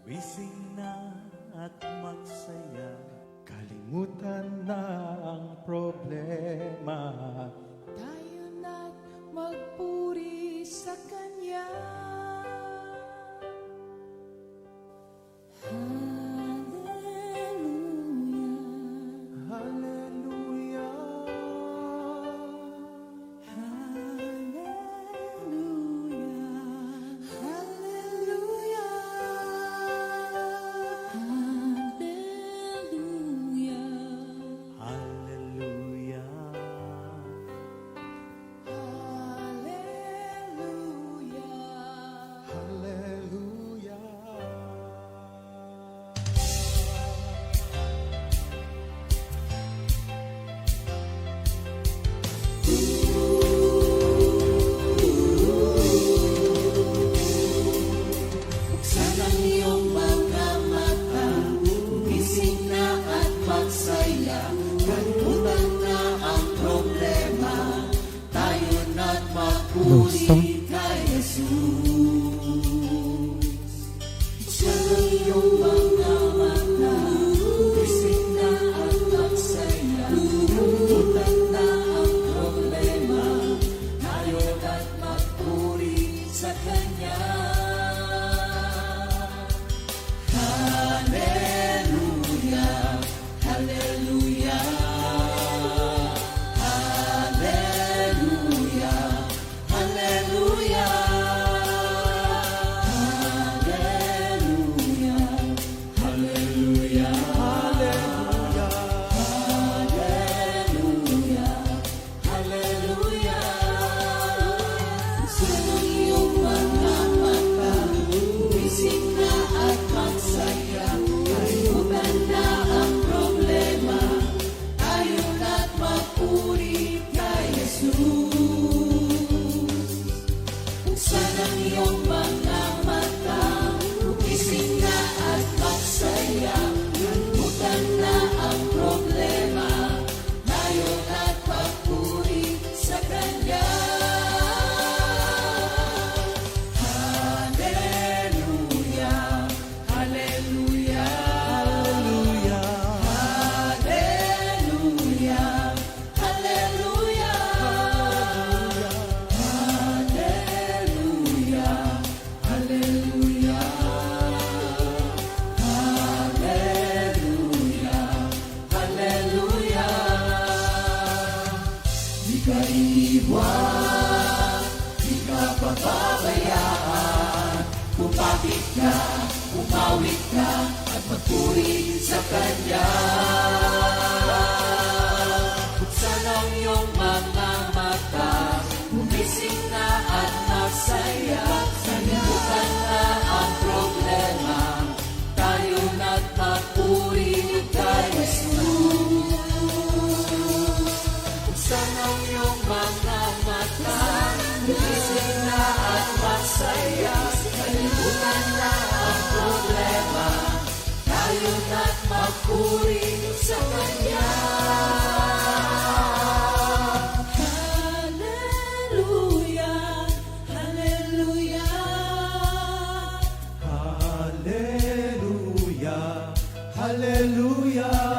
Gising na at magsaya, Kalimutan na ang problema. Tayo na't magpuri sa Kanya. Hallelujah. Lusong kay Jesus. Siya ang iyong mga mata, gising na at magsaya. Kalimutan na ang problema, tayo na't magpuri sa Kanya. Hallelujah, Hallelujah. Kumapit ka, umawit ka, at magpuri sa Kanya. Buksan ang iyong mga mata, gumising na at magsaya. Kalimutan na ang problema, tayo na't magpuri kay Jesus. Buksan ang iyong mga mata, gumising na at magsaya. Kalimutan na ang problema, tayo na't magpuri sa Kanya. Hallelujah, Hallelujah. Hallelujah. Hallelujah.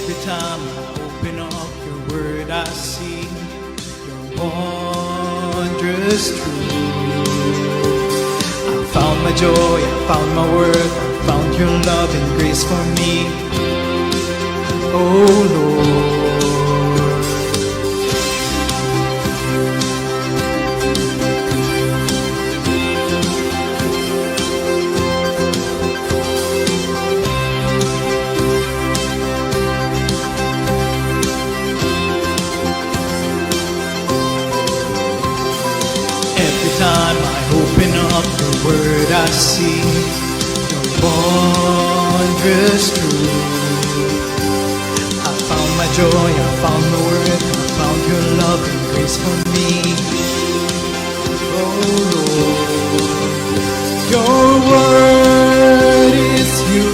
Every time I open up your word, I see your wondrous truth. I found my joy, I found my worth, I found your love and grace for me. Oh Lord. Every time I open up the word, I see your wondrous truth. I found my joy, I found my worth, I found your love and grace for me. Oh Lord, your word is you.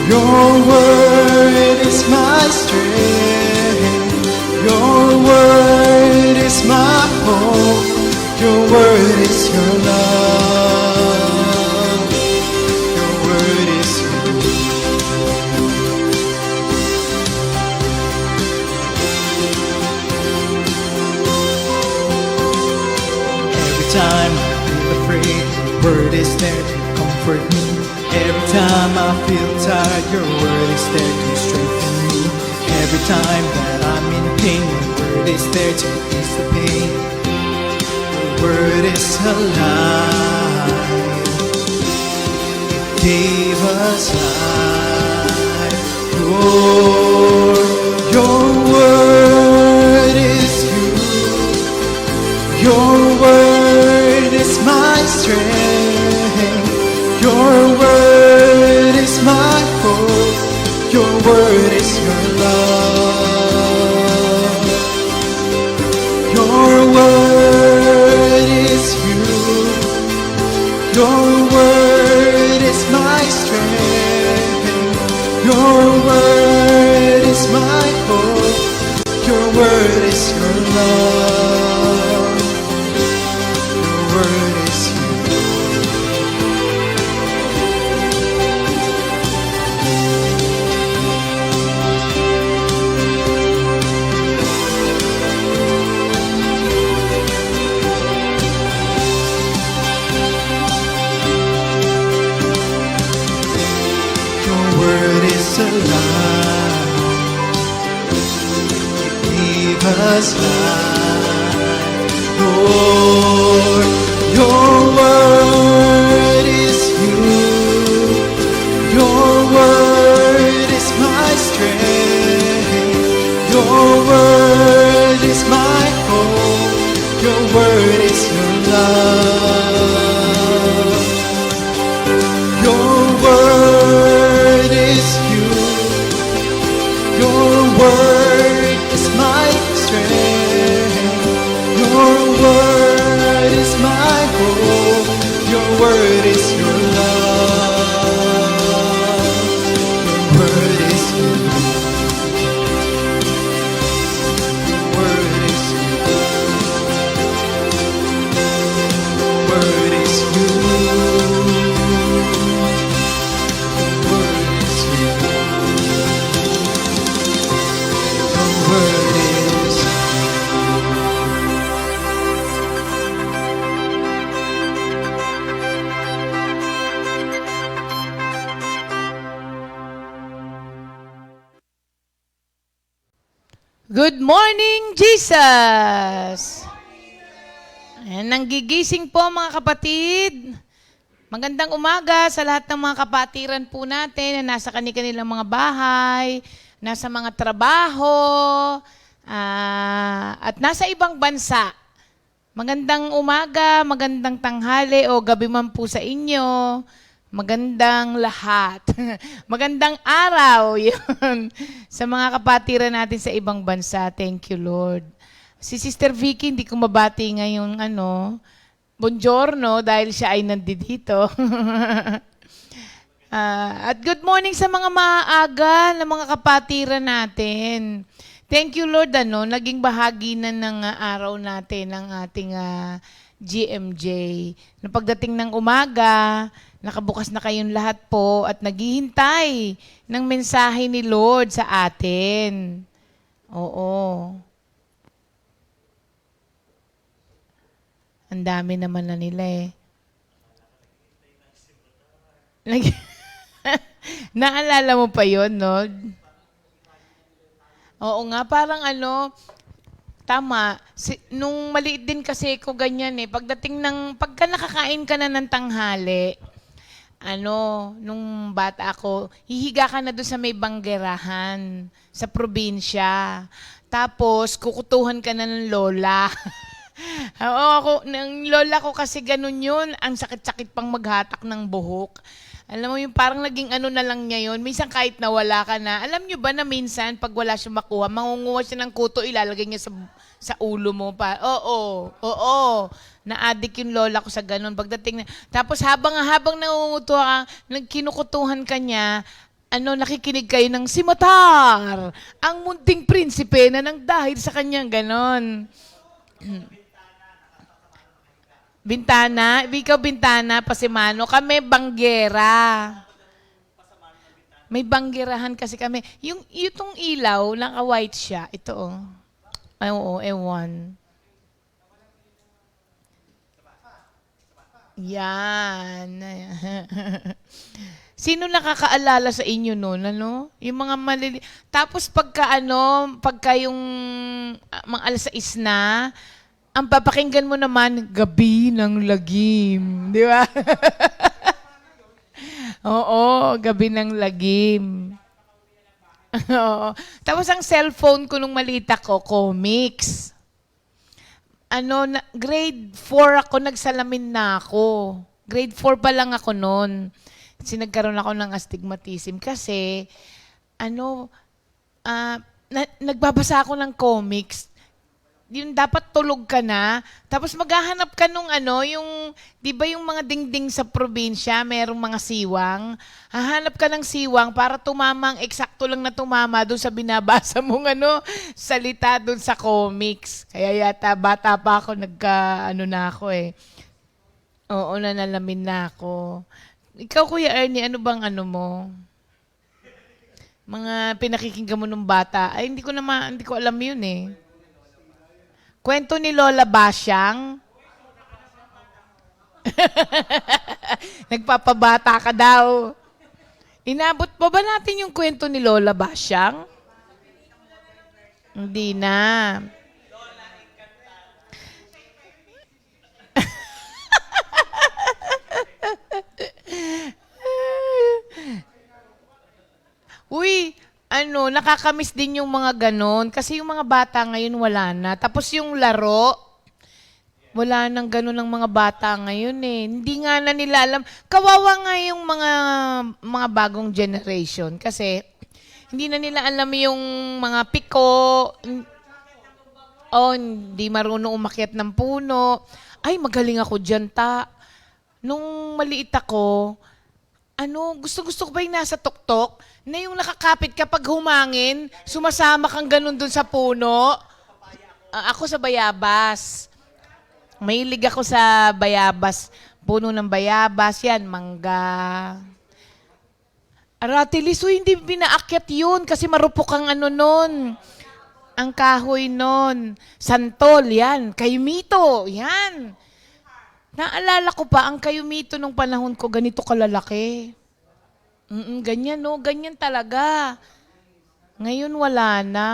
Your word is my strength. Your word is my hope. Your word is your love. Your word is you. Every time I feel afraid, your word is there to comfort me. Every time I feel tired, your word is there to strengthen me. Every time that I'm in pain, your word is there to ease the pain. Your word is alive. It gave us life. Lord, your word is you. Your word is my strength. Your word is my hope. Your word is your love. Your word is you. Your word is my strength. Your word is my hope. Your word is your love. Your word is you. Your word is alive. It gave us life. Lord, your word is you. Your word is my strength. Your word is my hope. Your word is your love. Your word is you. Your word is my strength. Your word is my hope. Your word is your love. Your word is you. Your word is you. Your word is you. Good morning, Jesus! Ayan, nanggigising po mga kapatid. Magandang umaga sa lahat ng mga kapatiran po natin na nasa kanilang mga bahay, nasa mga trabaho, at nasa ibang bansa. Magandang umaga, magandang tanghali o gabi man po sa inyo. Magandang lahat. Magandang araw yun. Sa mga kapatiran natin sa ibang bansa. Thank you, Lord. Si Sister Vicky, hindi ko mabati ngayon, buongiorno, dahil siya ay nandito. At good morning sa mga maaga na mga kapatiran natin. Thank you, Lord, naging bahagi na ng araw natin ng ating GMJ. Na pagdating ng umaga, Nakabukas na kayong lahat po at naghihintay ng mensahe ni Lord sa atin. Oo. Ang dami naman na nila eh. Naalala mo pa yon, no? Oo nga, parang tama. Nung maliit din kasi ko ganyan eh. Pagka nakakain ka na ng tanghali, nung bata ako, hihiga ka na doon sa may banggerahan, sa probinsya. Tapos, kukutuhan ka na ng lola. Oo, ng lola ko kasi ganun yun. Ang sakit-sakit pang maghatak ng buhok. Alam mo yung parang naging na lang niya yun. Minsan kahit nawala ka na. Alam nyo ba na minsan pag wala siya makuha, mangunguha siya ng kuto, ilalagay niya sa ulo mo. Oo. Na-addict yung lola ko sa ganun. Pagdating na, tapos habang nangunguto ka, kinukutuhan ka niya, nakikinig kayo ng si Matar, ang munting prinsipe na nang dahil sa kanyang ganon. Bintana? Ikaw bintana, pasimano. Kami banggera. May banggerahan kasi kami. Itong ilaw, naka-white siya. Ito oh. Ay, oo, ewan. Yan. Sino nakakaalala sa inyo noon, Yung mga Tapos pagka yung mga alas 6 na, ang papakinggan mo naman, Gabi ng Lagim. Di ba? Oo, Gabi ng Lagim. Oo. Tapos ang cellphone ko nung maliit ako, comics. Grade 4 ako, nagsalamin na ako. Grade 4 pa lang ako noon. Nagkaroon ako ng astigmatism kasi, nagbabasa ako ng comics. Yung dapat tulog ka na, tapos maghahanap ka nung di ba yung mga dingding sa probinsya, merong mga siwang, hahanap ka ng siwang para tumamang, eksakto lang na tumama doon sa binabasa mong salita doon sa comics. Kaya yata, bata pa ako, na ako eh. Oo, nanalamin na ako. Ikaw, Kuya Ernie, ano bang mo? Mga pinakikinggan mo nung bata, ay hindi ko alam yun eh. Kwento ni Lola Basyang. Nagpapabata ka daw. Inabot pa ba natin yung kwento ni Lola Basyang? Hindi na. Uy, nakakamiss din yung mga ganon. Kasi yung mga bata ngayon wala na. Tapos yung laro, wala nang ganon ng mga bata ngayon eh. Hindi nga na nila alam. Kawawa nga yung mga bagong generation. Kasi hindi na nila alam yung mga piko. Hindi marunong umakyat ng puno. Ay, magaling ako dyan, ta. Nung maliit ako, gusto ko ba yung nasa tuktok? Na yung nakakapit kapag humangin, sumasama kang ganun dun sa puno. Ako sa bayabas. Mahilig ako sa bayabas. Puno ng bayabas, yan, mangga. Aratilis, hindi binaakyat yun kasi marupok ang nun. Ang kahoy nun. Santol, yan. Kayumito, yan. Naalala ko pa, ang kayumito nung panahon ko, ganito kalalaki. Ganyan, ganyan talaga. Ngayon, wala na.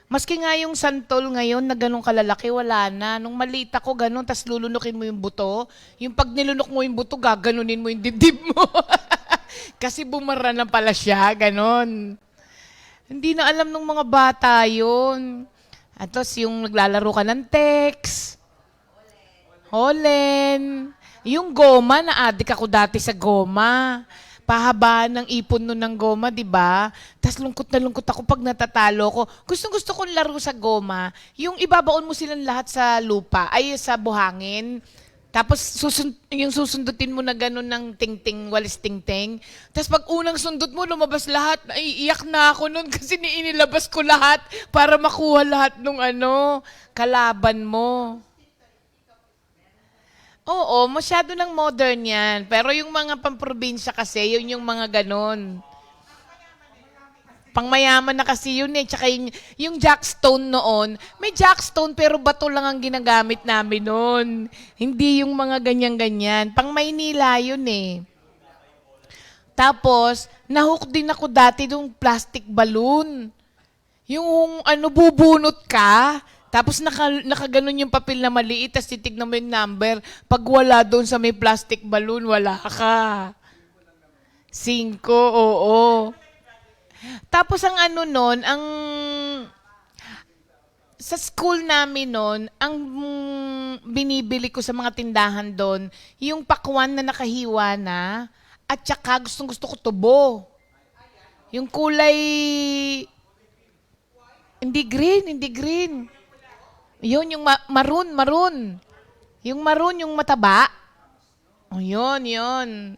Maski nga yung santol ngayon na ganun kalalaki, wala na. Nung maliit ako, ganun, tas lulunukin mo yung buto. Yung pag nilunok mo yung buto, gaganunin mo yung dibdib mo. Kasi bumara na pala siya, ganun. Hindi na alam ng mga bata yun. At tapos yung naglalaro ka ng text. Holen. Yung goma, na-addict ako dati sa goma. Pahabaan ng ipon nun ng goma, di ba? Tapos lungkot na lungkot ako pag natatalo ko. Gustong-gusto kong laro sa goma. Yung ibabaon mo silang lahat sa lupa, ay sa buhangin. Tapos yung susundutin mo na gano'n ng ting-ting, walis ting-ting. Tapos pag unang sundot mo, lumabas lahat. Naiiyak na ako nun kasi inilabas ko lahat para makuha lahat ng kalaban mo. Oo, masyado ng modern yan. Pero yung mga pamprobinsya kasi, yun yung mga ganon. Pangmayaman na kasi yun eh. Tsaka yung jackstone noon, may jackstone pero bato lang ang ginagamit namin noon. Hindi yung mga ganyan-ganyan. Pang Maynila yun eh. Tapos, nahook din ako dati nung plastic balloon. Yung ano, bubunot ka, tapos nakaganon yung papel na maliit, tapos titignan mo yung number. Pag wala doon sa may plastic balloon, wala ka. 5, oo. Tapos ang ano nun, sa school namin nun, ang binibili ko sa mga tindahan doon, yung pakwan na nakahiwa na, at saka gustong-gusto ko tubo. Yung kulay, hindi green. Yun, yung maroon. Yung maroon, yung mataba. Oh, yun.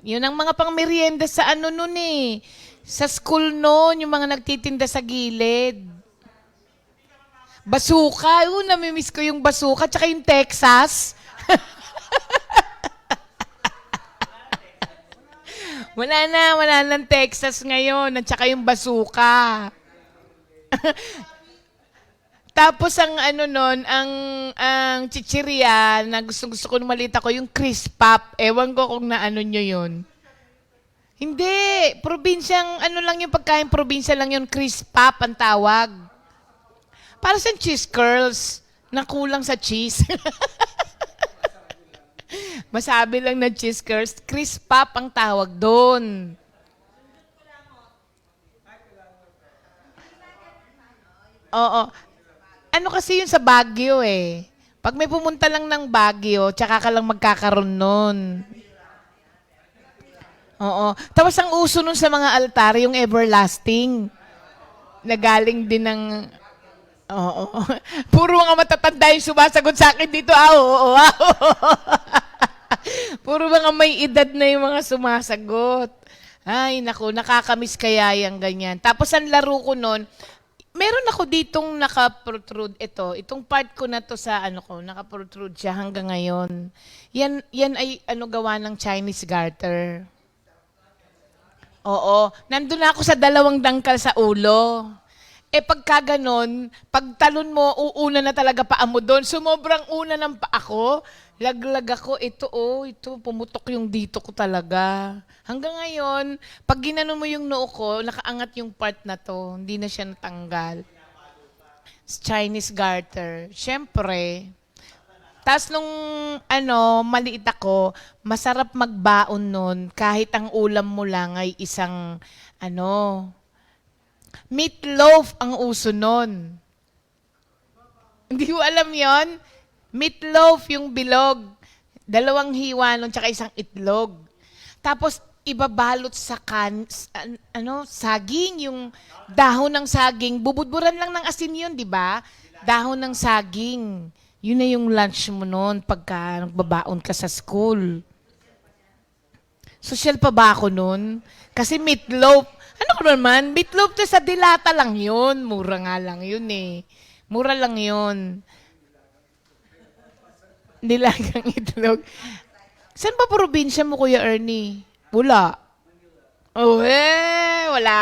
Yun ang mga pang-merienda sa ano nun eh. Sa school noon, yung mga nagtitinda sa gilid. Basuka. Namimiss ko yung basuka. Tsaka yung Texas. Wala nang Texas ngayon. At tsaka yung basuka. Tapos ang ano nun, ang chichirya na gusto ko nung malita ko, yung crisp pop. Ewan ko kung naano nyo yun. Hindi. Probinsyang, ano lang yung pagkain, probinsya lang yun, crisp pop ang tawag. Para sa cheese curls, na kulang sa cheese. Masabi lang na cheese curls, crisp pop ang tawag doon. Oo. Ano kasi yun sa Baguio eh. Pag may pumunta lang ng Baguio, tsaka ka lang magkakaroon nun. Oo. Tapos ang uso nun sa mga altar, yung everlasting. Nagaling din ng... Oo. Puro mga matatanda yung sumasagot sa akin dito. Oo. Puro mga may edad na yung mga sumasagot. Ay, naku, nakakamiss kaya yung ganyan. Tapos ang laro ko nun, meron ako ditong naka-protrude itong part ko na to sa ano ko, naka-protrude siya hanggang ngayon. Yan ay ano gawa ng Chinese garter. Oo, nandun ako sa 2 dangkal sa ulo. Pagka ganon, pag talon mo, uuna na talaga paa mo doon. Sumobrang una ng paa ko. Laglag ako, ito, pumutok yung dito ko talaga. Hanggang ngayon, pag ginanon mo yung noo ko, nakaangat yung part na to. Hindi na siya natanggal. Chinese garter. Siyempre. Tapos nung, maliit ako, masarap magbaon nun kahit ang ulam mo lang ay isang, meatloaf ang uso nun. Hindi mo alam yon? Meatloaf yung bilog. 2 hiwa nun, tsaka isang itlog. Tapos, ibabalot sa saging, yung dahon ng saging. Bubudburan lang ng asin yun, di ba? Dahon ng saging. Yun na yung lunch mo nun pagka nagbabaon ka sa school. Social pa ba ako nun? Kasi meatloaf. Ano ko naman? Meatloaf to sa dilata lang yun. Mura nga lang yun eh. Mura lang yun. Nilagang itlog. Saan ba probinsya mo, Kuya Ernie? Wala. Wala.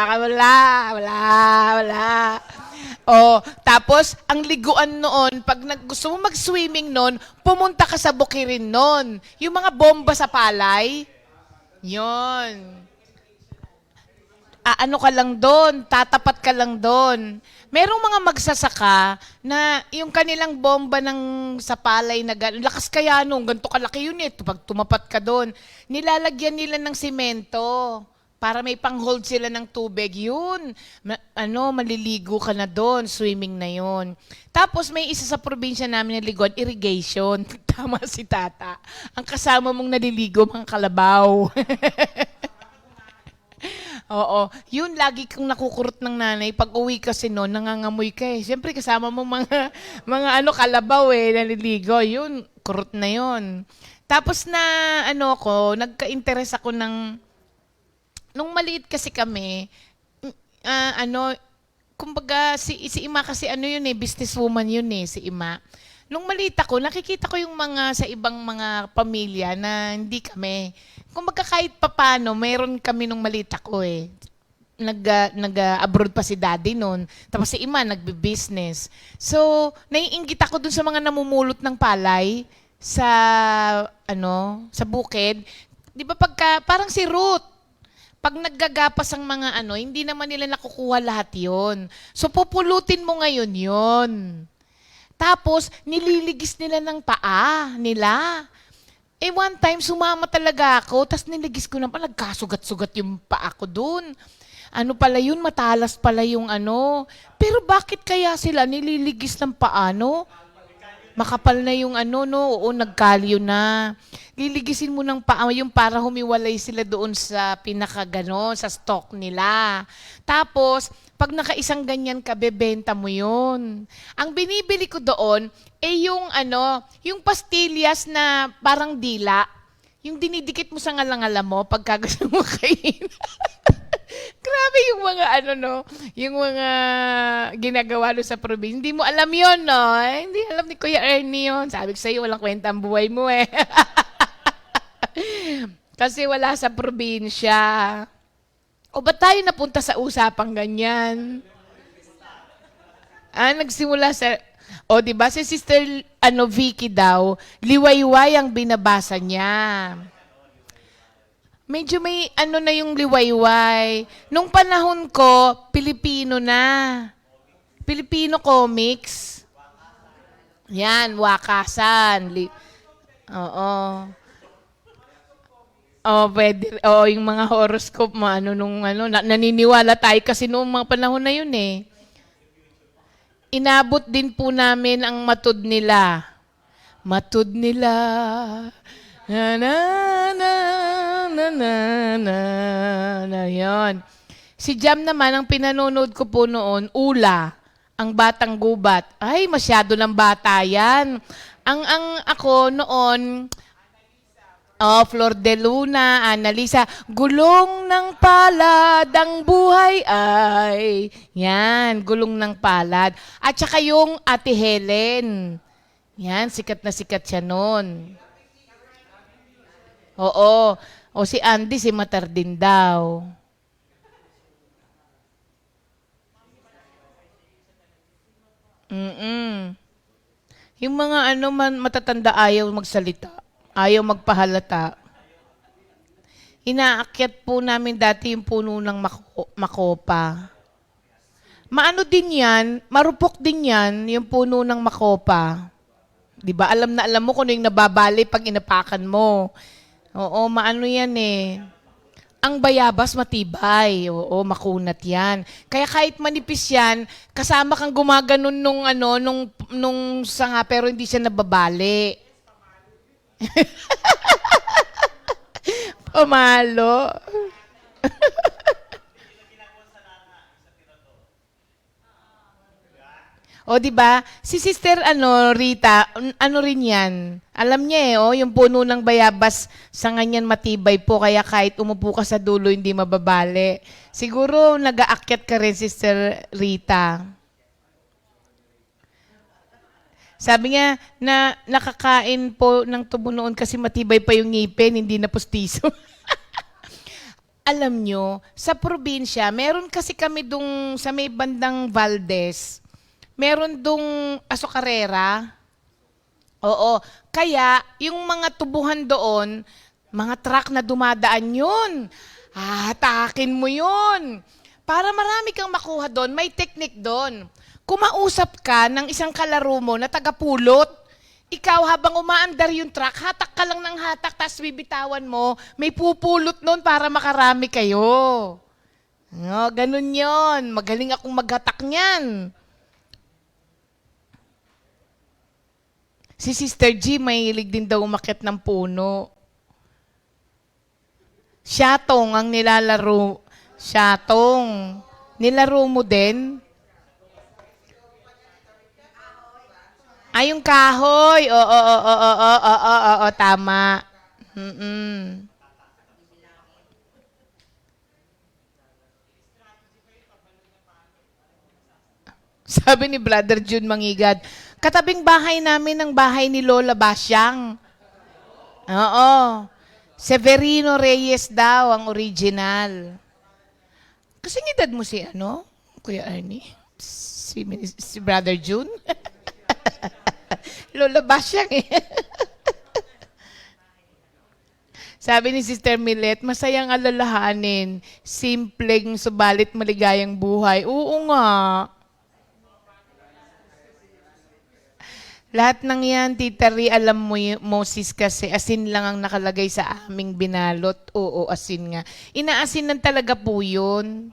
Oh, tapos, ang liguan noon, pag gusto mo mag-swimming noon, pumunta ka sa Bukirin noon. Yung mga bomba sa palay, yon. Ano ka lang doon, tatapat ka lang doon. Merong mga magsasaka na yung kanilang bomba ng sa palay na gano'n, lakas kaya nung, ganito kalaki yun eh, pag tumapat ka doon, nilalagyan nila ng simento para may pang-hold sila ng tubig. Yun, maliligo ka na doon, swimming na yun. Tapos may isa sa probinsya namin na liguan, irrigation. Tama si Tata. Ang kasama mong naliligo, mga kalabaw. Oo. Yun, lagi kang nakukurot ng nanay. Pag uwi kasi noon, nangangamoy ka eh. Siyempre, kasama mo mga kalabaw eh, naliligo. Yun, kurot na yun. Tapos na, nagka-interest ako ng, nung maliit kasi kami, kumbaga, si Ima kasi yun eh, businesswoman yun eh, si Ima. Nung maliit ako, nakikita ko yung mga sa ibang mga pamilya na hindi kami. Kung kahit papano, meron kami nung maliit ako eh. Nag-abroad pa si daddy noon. Tapos si ima, nagbe-business. So, naiinggit ako dun sa mga namumulot ng palay sa, sa bukid. Di ba parang si Ruth, pag naggagapas ang mga hindi naman nila nakukuha lahat yon. So, pupulutin mo ngayon yon. Tapos, nililigis nila ng paa nila. Eh, one time, sumama talaga ako, tapos niligis ko na pa, nagkasugat-sugat yung paa ko dun. Ano pala yun, matalas pala yung Pero bakit kaya sila nililigis ng paano? Makapal na yung oo, nagkalyo na. Liligisin mo ng paa yung para humiwalay sila doon sa sa stock nila. Tapos, pag nakaisang ganyan ka, bebenta mo yun. Ang binibili ko doon, yung yung pastillas na parang dila. Yung dinidikit mo sa ngalangala mo pagka gusto mo kainin. Grabe yung mga yung mga ginagawa doon sa probinsya. Hindi mo alam yon, no? Hindi alam ni Kuya Ernie yun. Sabi ko sa'yo, walang kwenta ang buhay mo eh. Kasi wala sa probinsya. O ba't tayo napunta sa usapang ganyan? Nagsimula sa... O, di ba? Si Sister Vicky daw, liwayway ang binabasa niya. Medyo may na yung liwayway. Nung panahon ko, Pilipino na. Filipino comics. Yan, wakasan. Oo. Oh, pwede. Oo, yung mga horoscope, naniniwala tayo kasi noong mga panahon na yun eh. Inabot din po namin ang matod nila. Matod nila. Na na na na na na na yun. Si Jam naman, ang pinanonood ko po noon, Ula, ang Batang Gubat. Ay, masyado ng bata yan. Ang ako noon, Flor de Luna, Annalisa, gulong ng palad ang buhay ay. Yan, gulong ng palad. At saka yung Ate Helen. Yan, sikat na sikat siya noon. Oo. O si Andy, si Matar din daw. Yung mga matatanda ayaw magsalita. Ayaw magpahalata. Inaakyat po namin dati yung puno ng makopa. Maano din yan, marupok din yan, yung puno ng makopa. Di ba? Alam na alam mo kung ano yung nababali pag inapakan mo. Oo, maano yan eh. Ang bayabas matibay. Oo, makunat yan. Kaya kahit manipis yan, kasama kang gumaganon nung sanga pero hindi siya nababali. Pamalo. O, di ba? Si Sister Rita, rin 'yan. Alam niya yung puno ng bayabas sa ganyan matibay po kaya kahit umupo ka sa dulo hindi mababali. Siguro nag-aakyat ka rin, Sister Rita. Sabi niya na nakakain po ng tubo noon kasi matibay pa yung ngipin, hindi na pustiso. Alam nyo, sa probinsya, meron kasi kami dung sa may bandang Valdez, meron dung asokarera. Oo. Kaya, yung mga tubuhan doon, mga truck na dumadaan yun. Hatakin mo yun. Para marami kang makuha doon, may technique doon. Kumausap ka ng isang kalaro mo na tagapulot. Ikaw habang umaandar yung truck, hatak ka lang ng hatak, tapos bibitawan mo, may pupulot noon para makarami kayo. No, ganun yon. Magaling akong maghatak niyan. Si Sister G, mahilig din daw umakyat ng puno. Siyatong ang nilalaro. Siyatong. Nilaro mo din? Ay, yung kahoy. Oo, tama. Sabi ni Brother June Mangigad, Katabing bahay namin ang bahay ni Lola Basyang. Oo. Severino Reyes daw ang original. Kasing edad mo si Kuya Ernie? Si Brother June? Lola Basyang eh. Sabi ni Sister Millet, masayang alalahanin, simpleng subalit maligayang buhay. Oo nga. Lahat ng yan, Tita Ri, alam mo, Moses, kasi asin lang ang nakalagay sa aming binalot. Oo, asin nga. Inaasinan talaga po yun.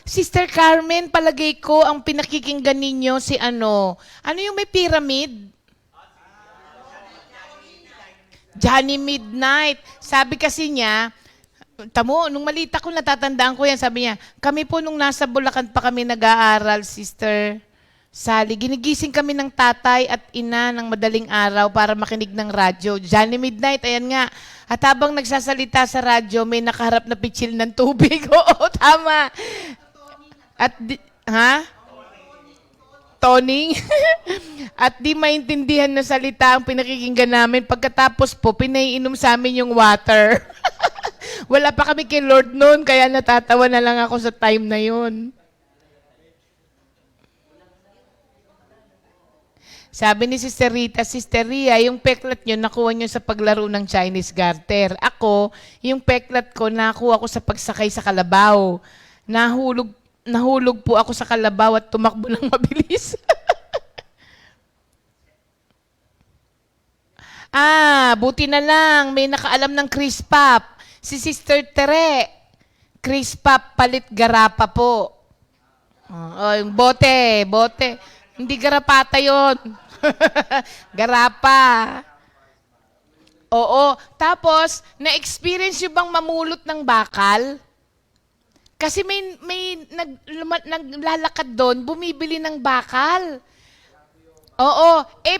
Sister Carmen, palagay ko ang pinakikinggan ninyo si ano yung may pyramid? Johnny Midnight. Sabi kasi niya, tamo, nung malita ko, natatandaan ko yan, sabi niya, kami po nung nasa Bulacan pa kami nag-aaral, Sister Sally, ginigising kami ng tatay at ina ng madaling araw para makinig ng radyo. Johnny Midnight, ayan nga. At habang nagsasalita sa radyo, may nakaharap na pitsil ng tubig. Oo, tama. At, Toning. At di maintindihan na salita ang pinakikinggan namin. Pagkatapos po, pinaiinom sa amin yung water. Wala pa kami kay Lord noon, kaya natatawa na lang ako sa time na yun. Sabi ni Sister Rita, Sister Ria, yung peklat nyo, nakuha nyo sa paglaro ng Chinese garter. Ako, yung peklat ko, nakuha ko sa pagsakay sa kalabaw. Nahulog po ako sa kalabaw at tumakbo ng mabilis. Buti na lang, may nakaalam ng Chris Pop. Si Sister Tere. Chris Pop, palit garapa po. Yung bote. Hindi garapata yon. Garapa. Oo. Tapos, na-experience nyo bang mamulot ng bakal? Kasi may naglalakad doon, bumibili ng bakal. Oo.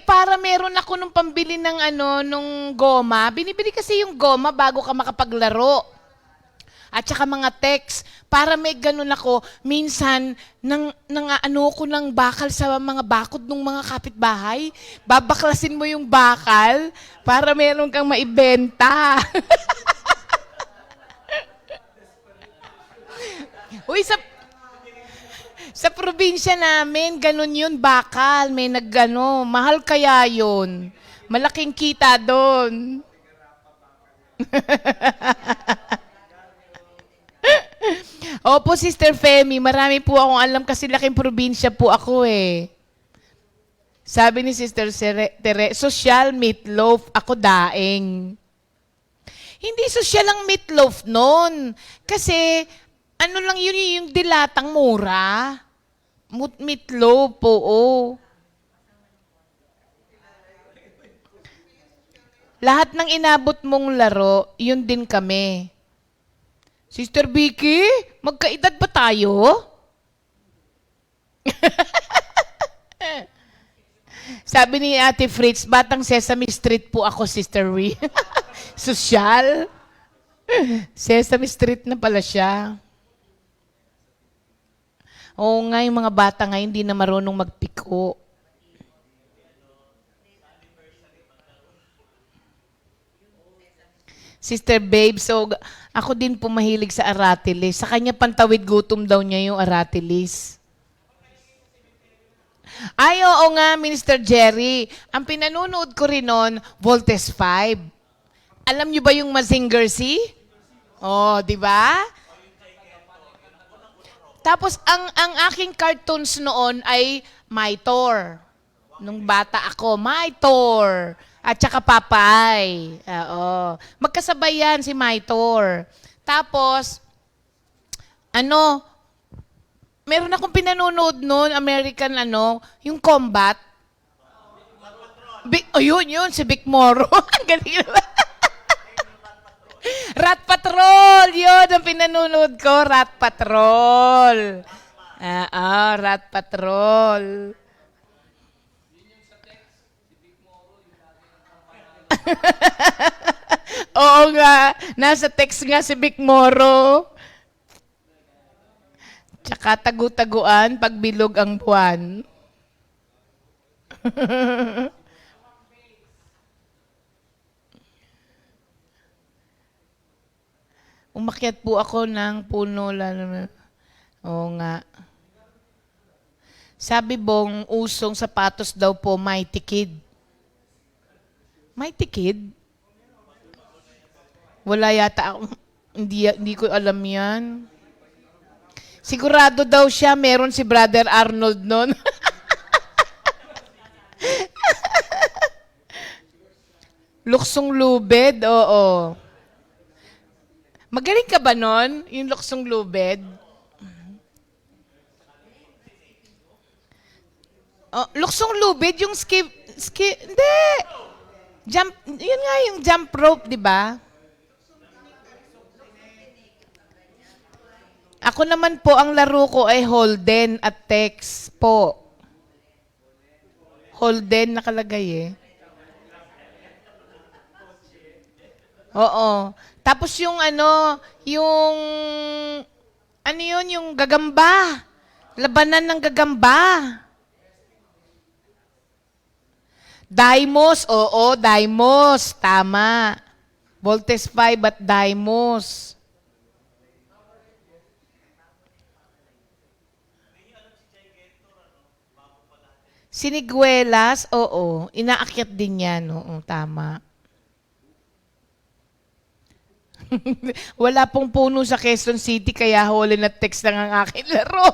Para meron ako nung pambili ng nung goma. Binibili kasi yung goma bago ka makapaglaro. At saka mga text. Para may ganun ako, minsan, ko ng bakal sa mga bakod ng mga kapitbahay. Babaklasin mo yung bakal para meron kang maibenta. Uy, sa probinsya namin, ganun yun, bakal. May mahal kaya yun. Malaking kita doon. Opo, Sister Femi, marami po akong alam kasi laking probinsya po ako eh. Sabi ni Sister Tere, social meatloaf, ako daing. Hindi social ang meatloaf noon. Kasi, lang yun, yung dilatang mura. Meatloaf po, Lahat ng inabot mong laro, yun din kami. Sister Vicky, magkaedad ba tayo? Sabi ni Ate Fritz, Batang Sesame Street po ako, Sister Ree. Sosyal? Sesame Street na pala siya. Oo nga, yung mga bata nga hindi na marunong magpiko. Sister Babe, so ako din po mahilig sa Aratilis. Sa kanya pantawid gutom daw niya yung Aratilis. Ay, oo nga, Minister Jerry. Ang pinanunood ko rin noon, Voltes 5. Alam niyo ba yung Mazinger Z? Oh, di ba? Tapos, ang aking cartoons noon ay Mytor. Nung bata ako, Mytor. At saka Papay. Oo. Magkasabay yan si Mytor. Tapos, meron akong pinanonood noon, American yung Combat. Yun, si Vic Moro. Ang galing naman. Rat Patrol! Yun ang pinanonood ko, Rat Patrol. Rat Patrol. Oo nga, nasa text nga si Vic Moro. Tsaka tagu-taguan pag bilog ang buwan. Umakyat po ako ng puno. Oo nga. Sabi Bong, usong sapatos daw po, Mighty Kid. Mighty Kid? Wala yata ako. Hindi ko alam yan. Sigurado daw siya, meron si Brother Arnold nun. Luksong lubed, oo. Magaling ka ba nun, yung luksong lubed? Oh, luksong lubid, yung hindi. Jump, yun nga yung jump rope, di ba? Ako naman po, ang laro ko ay Holden at Tex po. Holden nakalagay eh. Oo. Tapos yung yung gagamba. Labanan ng gagamba. Daimos, oo, Daimos. Tama. Voltes 5 at Daimos. Siniguelas, oo. Inaakyat din yan, oo, tama. Wala pong puno sa Quezon City, kaya Holden at Tex lang ang aking laro.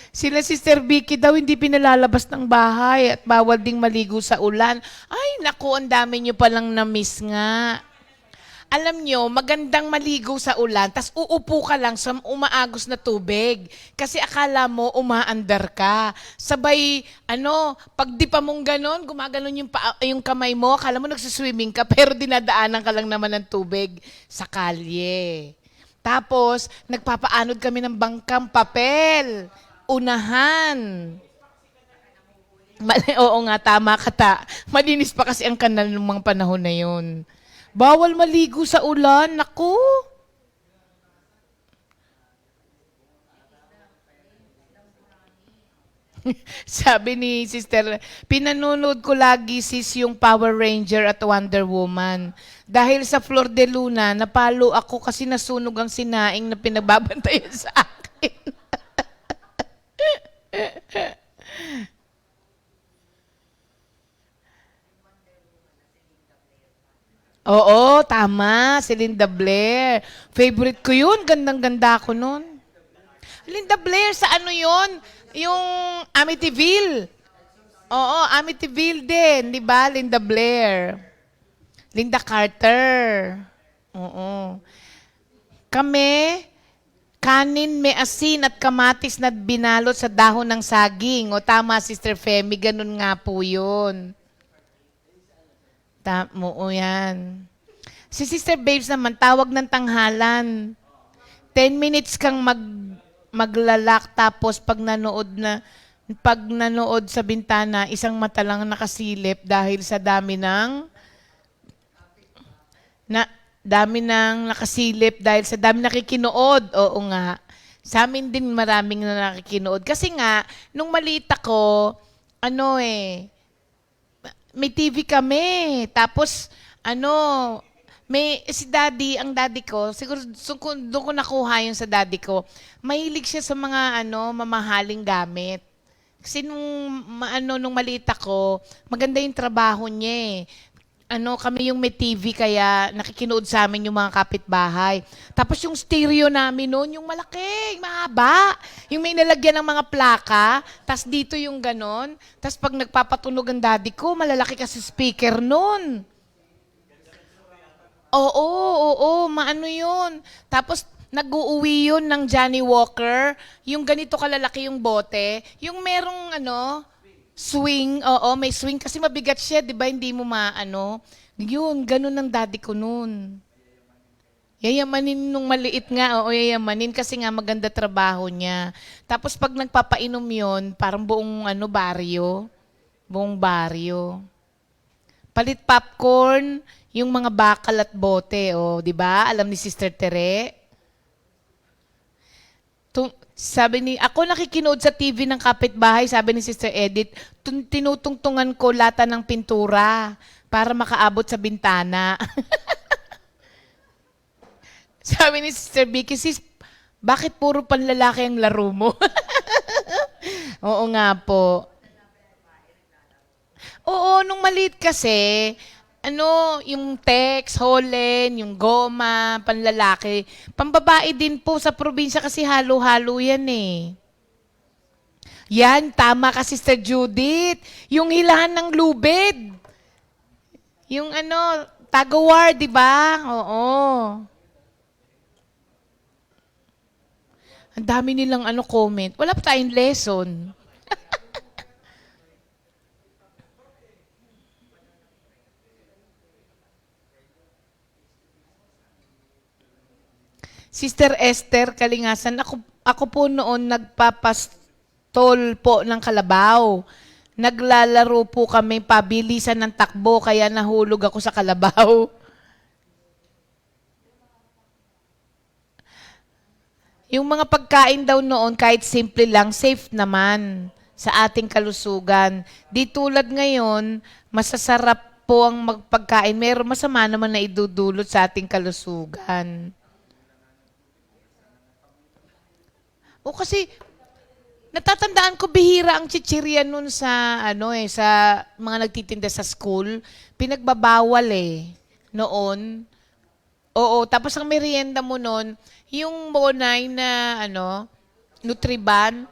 Sila Sister Vicky daw hindi pinalalabas ng bahay at bawal ding maligo sa ulan. Ay, naku, ang dami nyo palang na-miss nga. Alam nyo, magandang maligo sa ulan, tas uupo ka lang sa umaagos na tubig. Kasi akala mo, umaandar ka. Sabay, pag di pa mong ganon, gumaganon yung kamay mo, akala mo nagsiswimming ka, pero dinadaanan ka lang naman ng tubig sa kalye. Tapos, nagpapaanod kami ng bangkang papel. Unahan. Oo nga, tama ka ta. Malinis pa kasi ang kanal ng mga panahon na yun. Bawal maligo sa ulan. Naku. Sabi ni Sister, pinanonood ko lagi sis yung Power Ranger at Wonder Woman. Dahil sa Flor de Luna, napalo ako kasi nasunog ang sinaing na pinagbabantayan sa akin. Oo, tama. Si Linda Blair. Favorite ko yun. Gandang-ganda ko nun. Linda Blair, sa ano yun? Yung Amityville. Oo, Amityville din. Di ba? Linda Blair. Linda Carter. Oo. Kami, kanin, may asin at kamatis na binalot sa dahon ng saging. O tama, Sister Femi. Ganun nga po yun. Oo yan. Si Sister Babes naman, tawag ng tanghalan. 10 minutes kang maglalak tapos pag nanood sa bintana, isang mata lang nakasilip dahil sa dami ng nakasilip dahil sa dami nakikinood. Oo nga. Sa amin din maraming na nakikinood. Kasi nga, nung maliit ako, may TV kami. Tapos, may si daddy, ang daddy ko, siguro doon ko nakuha yun sa daddy ko. Mahilig siya sa mga mamahaling gamit. Kasi nung maliit ako, maganda yung trabaho niya eh. Kami yung may TV kaya nakikinood sa amin yung mga kapitbahay. Tapos yung stereo namin noon, yung malaki, mahaba. Yung may nalagyan ng mga plaka, tas dito yung ganon. Tas pag nagpapatunog ang daddy ko, malalaki kasi speaker noon. Oo, maano yun. Tapos nag-uuwi yun ng Johnny Walker, yung ganito kalalaki yung bote, yung merong swing, oo, may swing kasi mabigat siya, 'di ba? Hindi mo maano. Yun, ganun ang daddy ko noon. Yayamanin nung maliit nga, oo, yayamanin kasi nga maganda trabaho niya. Tapos pag nagpapainom 'yon, parang buong baryo. buong baryo. Palit popcorn, yung mga bakal at bote, oh, 'di ba? Alam ni Sister Tere? Sabi ni, ako nakikinood sa TV ng kapitbahay, sabi ni Sister Edith, tinutungtungan ko lata ng pintura para makaabot sa bintana. Sabi ni Sister Vicky, sis, bakit puro panlalaki ang laro mo? Oo nga po. Oo, nung maliit kasi, yung Tex, Holland, yung goma, panlalaki. Pambabae din po sa probinsya kasi halo-halo yan eh. Yan, tama ka Sister Judith. Yung hilahan ng lubid. Yung Tagawar, di ba? Oo. Ang dami nilang comment. Wala pa tayong lesson. Sister Esther Kalingasan, ako po noon nagpapastol po ng kalabaw. Naglalaro po kami pabilisan ng takbo kaya nahulog ako sa kalabaw. Yung mga pagkain daw noon, kahit simple lang, safe naman sa ating kalusugan. Di tulad ngayon, masasarap po ang magpagkain. Meron masama naman na idudulot sa ating kalusugan. O kasi, natatandaan ko bihira ang chichirya nun sa, sa mga nagtitinda sa school. Pinagbabawal noon. Oo, tapos ang merienda mo nun, yung monay na, Nutriban.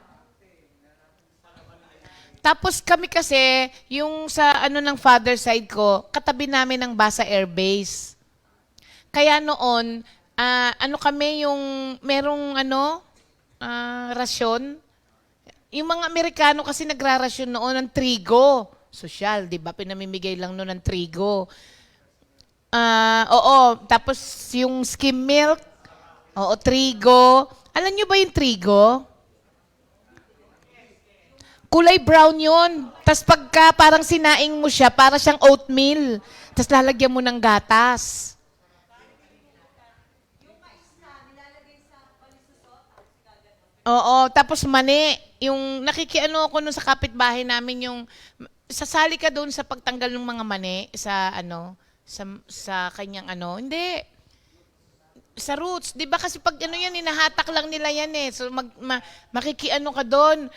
Tapos kami kasi, yung sa, ng father side ko, katabi namin ng Basa Air Base. Kaya noon, kami yung, merong, rasyon. Yung mga Amerikano kasi nagrarasyon noon ng trigo. Social, di ba? Pinamimigay lang noon ng trigo. Oo, tapos yung skim milk, oo, trigo. Alam nyo ba yung trigo? Kulay brown yun. Tapos pagka parang sinaing mo siya, para siyang oatmeal. Tapos lalagyan mo ng gatas. Oo, tapos mani. Yung nakikiano ako nun sa kapitbahay namin yung, sasali ka doon sa pagtanggal ng mga mani sa sa kanyang hindi. Sa roots, 'di ba kasi pag yan hinahatak lang nila yan eh. So makikiano ka doon,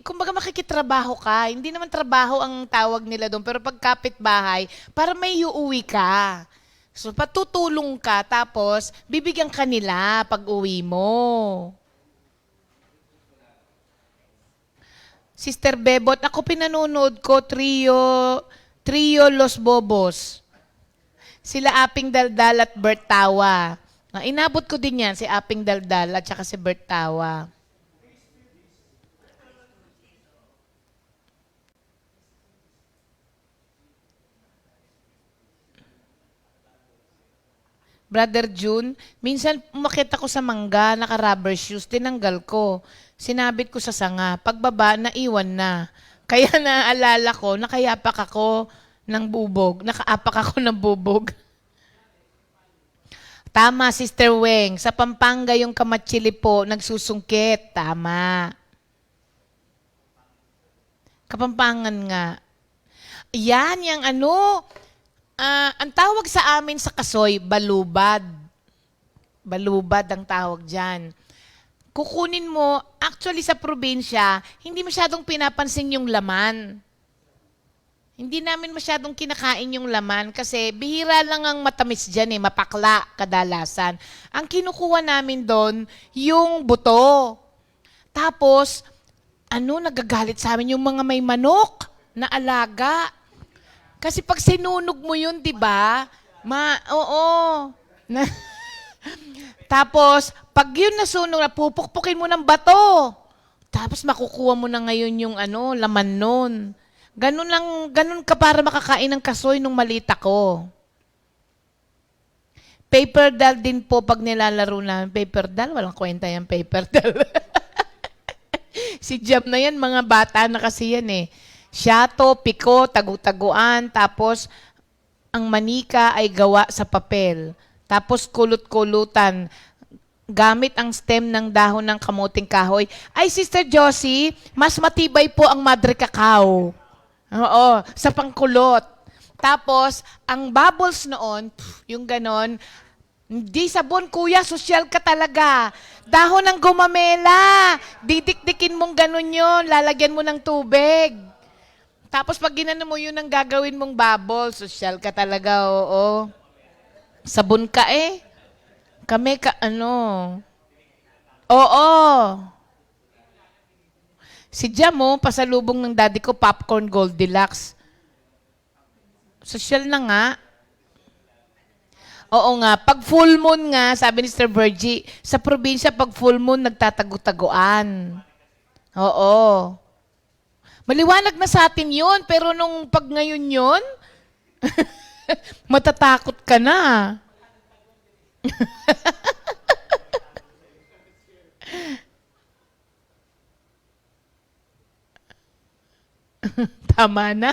kumbaga makikitrabaho ka. Hindi naman trabaho ang tawag nila doon, pero pag kapitbahay, para may uuwi ka. So patutulong ka tapos bibigyan ka nila pag uwi mo. Sister Bebot, ako pinanonood ko Trio Los Bobos. Sila Aping Daldal at Bert Tawa. Inabot ko din yan, si Aping Daldal at saka si Bert Tawa. Brother June, minsan umakit ako sa mangga, naka-rubber shoes, tinanggal ko. Sinabit ko sa sanga. Pagbaba, naiwan na. Kaya naalala ko, nakayapak ako ng bubog. Nakaapak ako ng bubog. Tama, Sister Weng. Sa Pampanga yung kamatsili po, nagsusungkit. Tama. Kapampangan nga. Yan, yung ang tawag sa amin sa Kasoy, balubad. Balubad ang tawag dyan. Kukunin mo, actually sa probinsya, hindi masyadong pinapansin yung laman. Hindi namin masyadong kinakain yung laman kasi bihira lang ang matamis dyan mapakla kadalasan. Ang kinukuha namin doon, yung buto. Tapos, nagagalit sa amin yung mga may manok na alaga. Kasi pag sinunog mo yun, di ba? Oo. Tapos, pag yun nasunog, pupukpukin mo ng bato. Tapos makukuha mo na ngayon yung laman nun. Ganun ka para makakain ng kasoy nung maliit ako. Paper doll din po pag nilalaro namin. Paper doll? Walang kwenta yung paper doll. Si Jam na yan, mga bata na kasi yan Syato, piko, tagu-taguan, tapos ang manika ay gawa sa papel. Tapos kulot-kulutan gamit ang stem ng dahon ng kamuting kahoy. Ay, Sister Josie, mas matibay po ang madre cacao. Oo, sa pangkulot. Tapos, ang bubbles noon, yung ganon, hindi sabon, kuya, sosyal ka talaga. Dahon ng gumamela. Didikdikin mong ganon yun, lalagyan mo ng tubig. Tapos pag ginano mo yun ang gagawin mong bubble, sosyal ka talaga, oo. Sabon ka eh. Kami Oo. Si Jamo, pasalubong ng daddy ko, popcorn Goldilocks. Sosyal na nga. Oo nga. Pag full moon nga, sabi ni Sir Virgie, sa probinsya, pag full moon, nagtatago-taguan. Oo. Maliwanag na sa atin yun, pero nung pag ngayon yun, matatakot ka na. Tama na.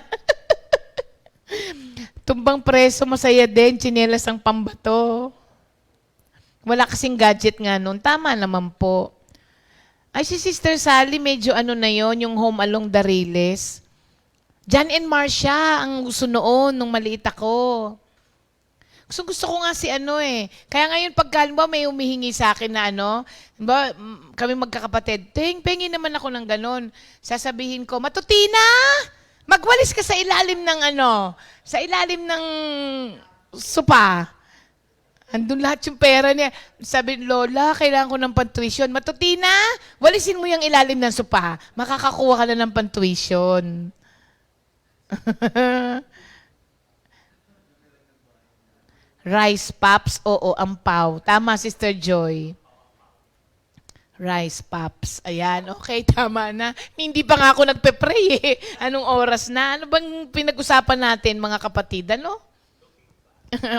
Tumbang preso, masaya din, tsinelas ang pambato. Wala kasing gadget nga nun. Tama naman po. Ay, si Sister Sally, medyo na yon yung Home Along the Riles. John and Marcia, ang gusto noon, nung maliit ako. Gusto ko nga si Kaya ngayon, pagka may humihingi sa akin na kami magkakapatid, pengi naman ako ng ganon. Sasabihin ko, Matutina, magwalis ka sa ilalim ng sa ilalim ng sopa. Andun lahat yung pera niya. Sabi, Lola, kailangan ko ng pantuition. Matutina, walisin mo yung ilalim ng sopa. Makakakuha ka na ng pantuition. Rice Pops, oo, ampaw. Tama, Sister Joy. Rice Pops. Ayan, okay, tama na. Hindi pa nga ako nagpe-pray eh. Anong oras na? Ano bang pinag-usapan natin, mga kapatid?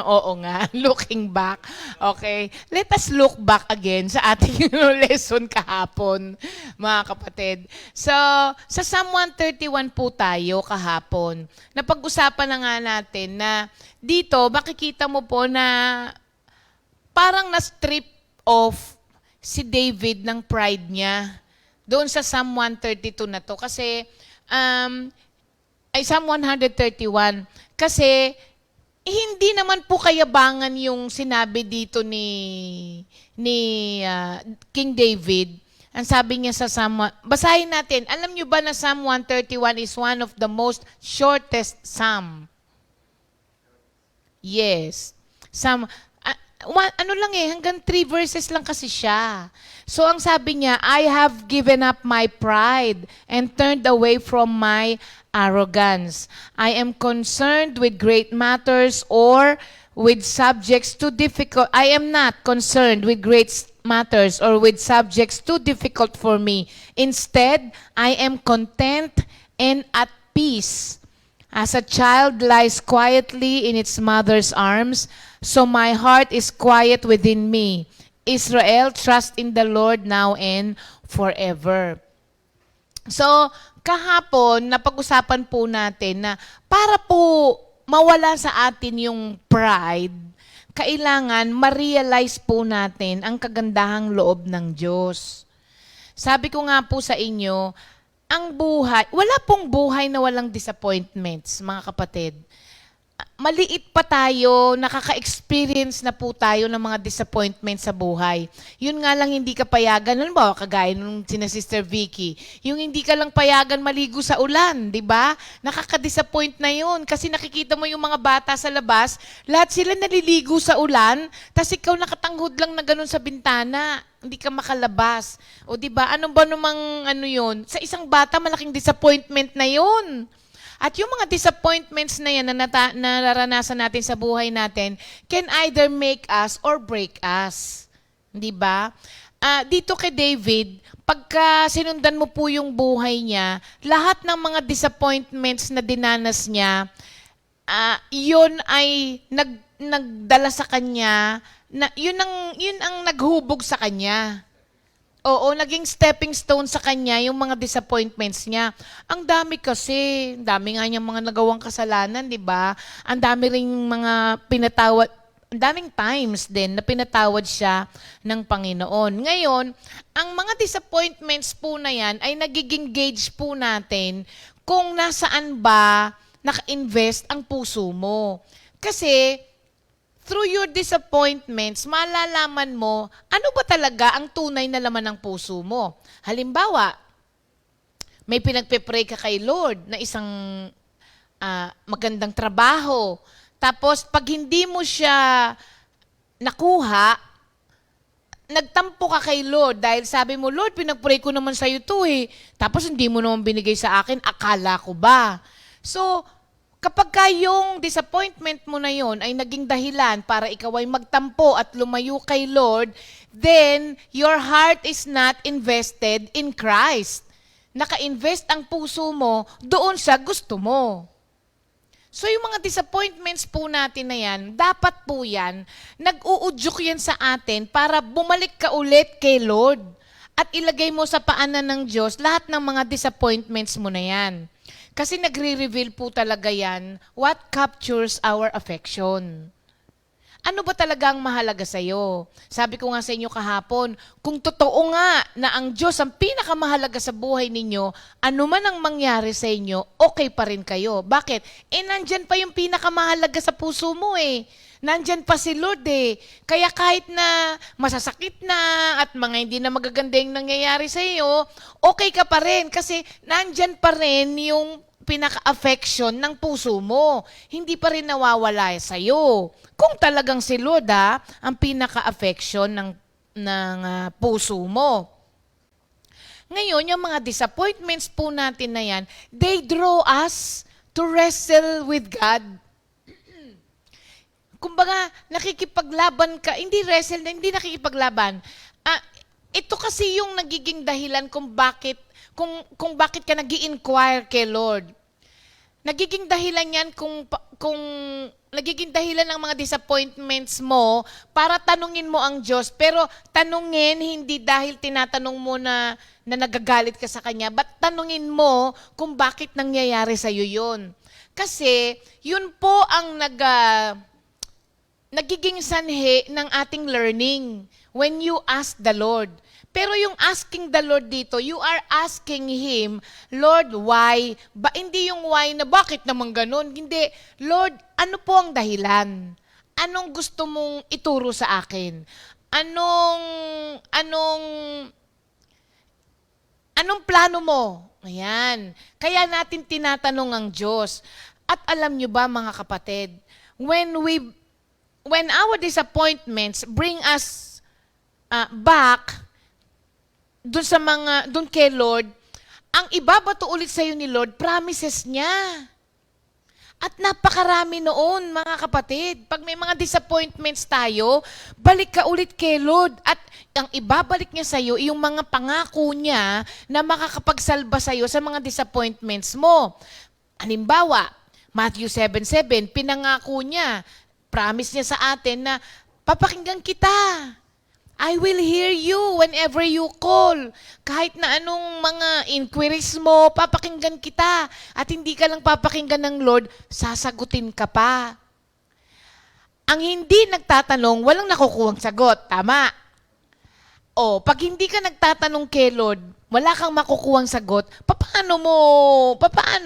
Oo nga, looking back. Okay, let us look back again sa ating lesson kahapon, mga kapatid. So, sa Psalm 131 po tayo kahapon. Napag-usapan na nga natin na dito, makikita mo po na parang na-strip off si David ng pride niya. Doon sa Psalm 132 na to. Kasi, Psalm 131. Kasi, hindi naman po kayabangan yung sinabi dito ni King David. Ang sabi niya sa Psalm, basahin natin. Alam niyo ba na Psalm 131 is one of the most shortest psalm? Yes. Psalm, hanggang 3 verses lang kasi siya. So ang sabi niya, I have given up my pride and turned away from my arrogance. I am concerned with great matters or with subjects too difficult. I am not concerned with great matters or with subjects too difficult for me. Instead, I am content and at peace. As a child lies quietly in its mother's arms, so my heart is quiet within me. Israel, trust in the Lord now and forever. So, kahapon, napag-usapan po natin na para po mawala sa atin yung pride, kailangan ma-realize po natin ang kagandahang loob ng Diyos. Sabi ko nga po sa inyo, ang buhay, wala pong buhay na walang disappointments, mga kapatid. Maliit pa tayo, nakaka-experience na po tayo ng mga disappointments sa buhay. Yun nga lang hindi ka payagan, ano ba, kagaya nung sina Sister Vicky, yung hindi ka lang payagan maligo sa ulan, di ba? Nakaka-disappoint na yun kasi nakikita mo yung mga bata sa labas, lahat sila naliligo sa ulan, tas ikaw nakatanghod lang na ganun sa bintana, hindi ka makalabas. O di ba, ano ba namang yun? Sa isang bata, malaking disappointment na yun. At yung mga disappointments na yan na nararanasan natin sa buhay natin can either make us or break us. Di ba? Dito kay David, pagka sinundan mo po yung buhay niya, lahat ng mga disappointments na dinanas niya, yun ay nagdala sa kanya, yun ang naghubog sa kanya. Oo, naging stepping stone sa kanya yung mga disappointments niya. Ang dami kasi, ang dami nga niyang mga nagawang kasalanan, di ba? Ang dami ring mga pinatawad, ang daming times din na pinatawad siya ng Panginoon. Ngayon, ang mga disappointments po na yan ay nagiging gauge po natin kung nasaan ba naka-invest ang puso mo. Kasi, through your disappointments, malalaman mo ano ba talaga ang tunay na laman ng puso mo. Halimbawa, may pinagpe-pray ka kay Lord na isang magandang trabaho. Tapos, pag hindi mo siya nakuha, nagtampo ka kay Lord dahil sabi mo, Lord, pinag-pray ko naman sa'yo to eh. Tapos, hindi mo naman binigay sa akin, akala ko ba? So, kapag yung disappointment mo na yon ay naging dahilan para ikaw ay magtampo at lumayo kay Lord, then your heart is not invested in Christ. Naka-invest ang puso mo doon sa gusto mo. So yung mga disappointments po natin na yan, dapat po yan, nag-uudyok yan sa atin para bumalik ka ulit kay Lord at ilagay mo sa paanan ng Diyos lahat ng mga disappointments mo na yan. Kasi nagre-reveal po talaga yan what captures our affection. Ano ba talaga ang mahalaga sa'yo? Sabi ko nga sa inyo kahapon, kung totoo nga na ang Diyos ang pinakamahalaga sa buhay ninyo, ano man ang mangyari sa inyo, okay pa rin kayo. Bakit? Nandyan pa yung pinakamahalaga sa puso mo eh. Nandyan pa si Lord eh. Kaya kahit na masasakit na at mga hindi na magaganda yung nangyayari sa iyo, okay ka pa rin kasi nandyan pa rin yung pinaka-affection ng puso mo. Hindi pa rin nawawala sa iyo. Kung talagang si Lord ang pinaka-affection ng puso mo. Ngayon, yung mga disappointments po natin na yan, they draw us to wrestle with God. Kumbaga, nakikipaglaban ka, hindi wrestle, hindi nakikipaglaban. Ito kasi yung nagiging dahilan kung bakit ka nag-i-inquire kay Lord. Nagiging dahilan yan kung nagiging dahilan ng mga disappointments mo para tanungin mo ang Diyos. Pero tanungin hindi dahil tinatanong mo na nagagalit ka sa Kanya, but tanungin mo kung bakit nangyayari sa'yo yun. Kasi yun po ang nagiging sanhi ng ating learning when you ask the Lord. Pero yung asking the Lord dito, you are asking Him, Lord, why? Hindi yung why na bakit naman ganun. Hindi, Lord, ano po ang dahilan? Anong gusto mong ituro sa akin? Anong plano mo? Ayan. Kaya natin tinatanong ang Diyos. At alam nyo ba mga kapatid, when our disappointments bring us back doon kay Lord, ang ibabato ulit sa iyo ni Lord, promises niya. At napakarami noon, mga kapatid. Pag may mga disappointments tayo, balik ka ulit kay Lord. At ang ibabalik niya sa iyo, yung mga pangako niya na makakapagsalba sa iyo sa mga disappointments mo. Halimbawa, Matthew 7:7, pinangako niya, promise niya sa atin na papakinggan kita. I will hear you whenever you call. Kahit na anong mga inquiries mo, papakinggan kita. At hindi ka lang papakinggan ng Lord, sasagutin ka pa. Ang hindi nagtatanong, walang nakukuhang sagot. Tama. O, pag hindi ka nagtatanong kay Lord, wala kang makukuhang sagot, paano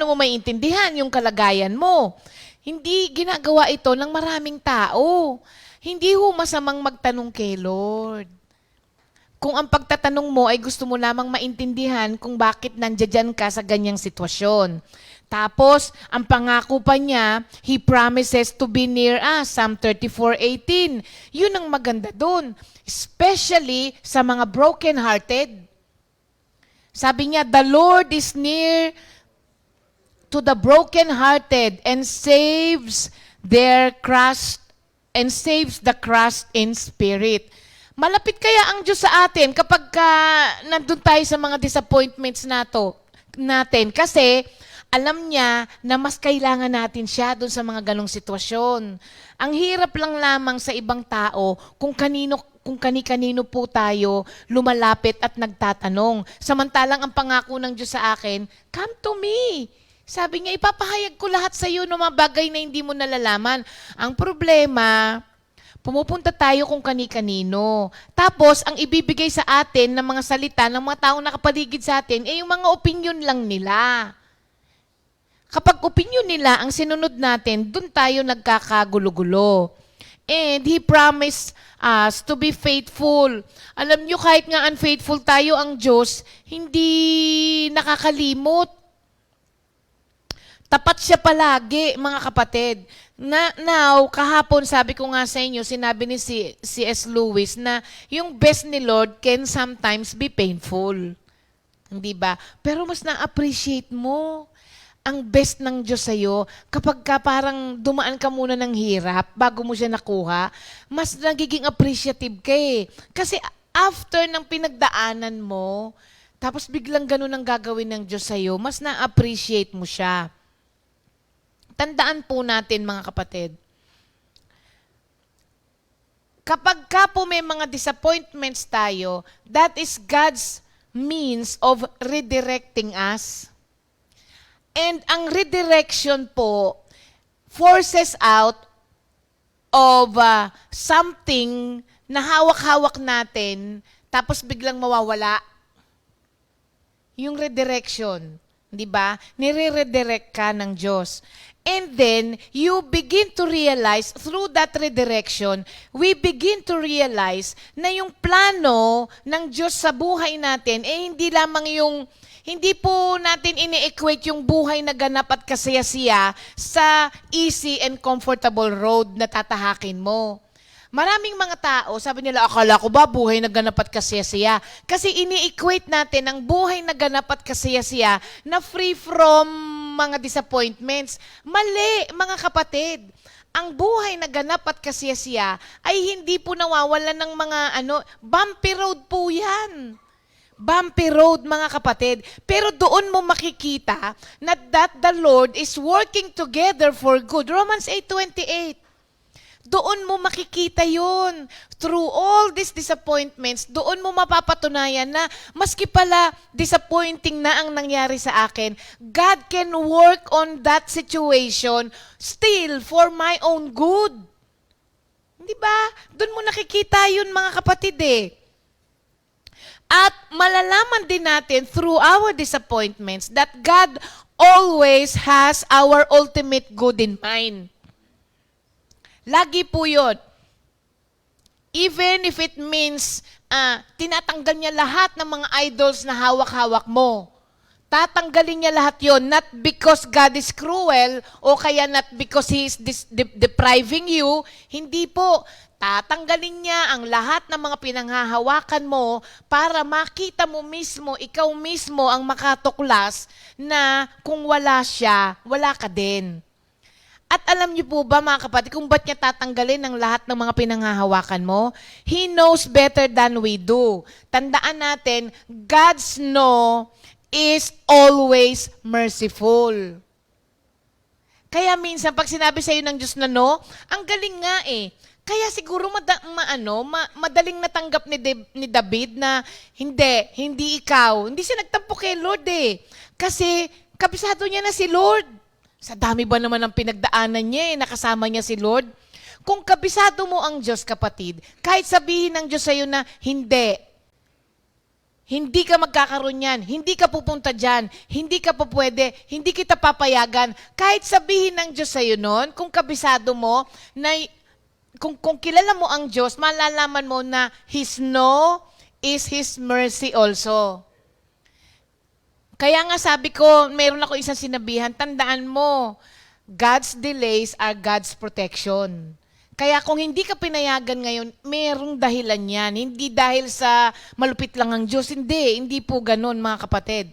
mo maiintindihan yung kalagayan mo? Hindi ginagawa ito ng maraming tao. Hindi ho masamang magtanong kay Lord. Kung ang pagtatanong mo ay gusto mo lamang maintindihan kung bakit nandiyan ka sa ganyang sitwasyon. Tapos, ang pangako pa niya, He promises to be near us. Psalm 34:18. Yun ang maganda doon. Especially sa mga broken-hearted. Sabi niya, the Lord is near to the broken-hearted and saves the crushed in spirit. Malapit kaya ang Diyos sa atin kapag nandun tayo sa mga disappointments natin? Kasi alam niya na mas kailangan natin siya dun sa mga ganong sitwasyon. Ang hirap lang lamang sa ibang tao kung kung kani-kanino po tayo lumalapit at nagtatanong. Samantalang ang pangako ng Diyos sa akin, come to me. Sabi niya, ipapahayag ko lahat sa iyo ng mga bagay na hindi mo nalalaman. Ang problema, pumupunta tayo kung kani-kanino. Tapos, ang ibibigay sa atin ng mga salita ng mga taong nakapaligid sa atin, yung mga opinion lang nila. Kapag opinion nila ang sinunod natin, dun tayo nagkakagulo-gulo. And He promised us to be faithful. Alam nyo, kahit nga unfaithful tayo, ang Diyos, hindi nakakalimot. Tapat siya palagi, mga kapatid. Now, kahapon, sabi ko nga sa inyo, sinabi ni C.S. Lewis na yung best ni Lord can sometimes be painful. Hindi ba? Pero mas na-appreciate mo ang best ng Diyos sa'yo, kapag ka parang dumaan ka muna ng hirap bago mo siya nakuha, mas nagiging appreciative ka eh. Kasi after ng pinagdaanan mo, tapos biglang ganun ang gagawin ng Diyos sa'yo, mas na-appreciate mo siya. Tandaan po natin, mga kapatid, kapag ka po may mga disappointments tayo, that is God's means of redirecting us. And ang redirection po forces out of something na hawak-hawak natin tapos biglang mawawala. Yung redirection, di ba? Nire-redirect ka ng Diyos. And then, you begin to realize, through that redirection, we begin to realize na yung plano ng Diyos sa buhay natin, hindi lamang hindi po natin ini-equate yung buhay na ganap at kasaya-siya sa easy and comfortable road na tatahakin mo. Maraming mga tao, sabi nila, akala ko ba buhay na ganap at kasaya-siya? Kasi ini-equate natin ang buhay na ganap at kasaya-siya na free from mga disappointments. Mali, mga kapatid. Ang buhay na ganap at kasaya-siya ay hindi po nawawalan ng mga bumpy road po yan. Bumpy road, mga kapatid. Pero doon mo makikita na that the Lord is working together for good. Romans 8:28. Doon mo makikita yun. Through all these disappointments, doon mo mapapatunayan na maski pala disappointing na ang nangyari sa akin, God can work on that situation still for my own good. Di ba? Doon mo nakikita yun, mga kapatid eh. At malalaman din natin through our disappointments that God always has our ultimate good in mind. Lagi po yun. Even if it means tinatanggal niya lahat ng mga idols na hawak-hawak mo. Tatanggalin niya lahat yon, not because God is cruel o kaya not because He is depriving you. Hindi po. Tatanggalin niya ang lahat ng mga pinanghahawakan mo para makita mo mismo, ikaw mismo ang makatuklas na kung wala siya, wala ka din. At alam niyo po ba, mga kapatid, kung ba't niya tatanggalin ang lahat ng mga pinanghahawakan mo? He knows better than we do. Tandaan natin, God's no is always merciful. Kaya minsan, pag sinabi sa'yo ng Diyos na no, ang galing nga eh. Kaya siguro madaling natanggap ni David na hindi ikaw. Hindi siya nagtampo kay Lord eh. Kasi kabisado niya na si Lord. Sa dami ba naman ang pinagdaanan niya nakasama niya si Lord? Kung kabisado mo ang Diyos, kapatid, kahit sabihin ng Diyos sa'yo na hindi ka magkakaroon yan, hindi ka pupunta dyan, hindi ka pa pwede, hindi kita papayagan, kahit sabihin ng Diyos sa'yo nun, kung kabisado mo na kung kilala mo ang Diyos, malalaman mo na His no is His mercy also. Kaya nga sabi ko, mayroon ako isang sinabihan, tandaan mo, God's delays are God's protection. Kaya kung hindi ka pinayagan ngayon, mayroong dahilan yan. Hindi dahil sa malupit lang ang Diyos. Hindi po ganun, mga kapatid.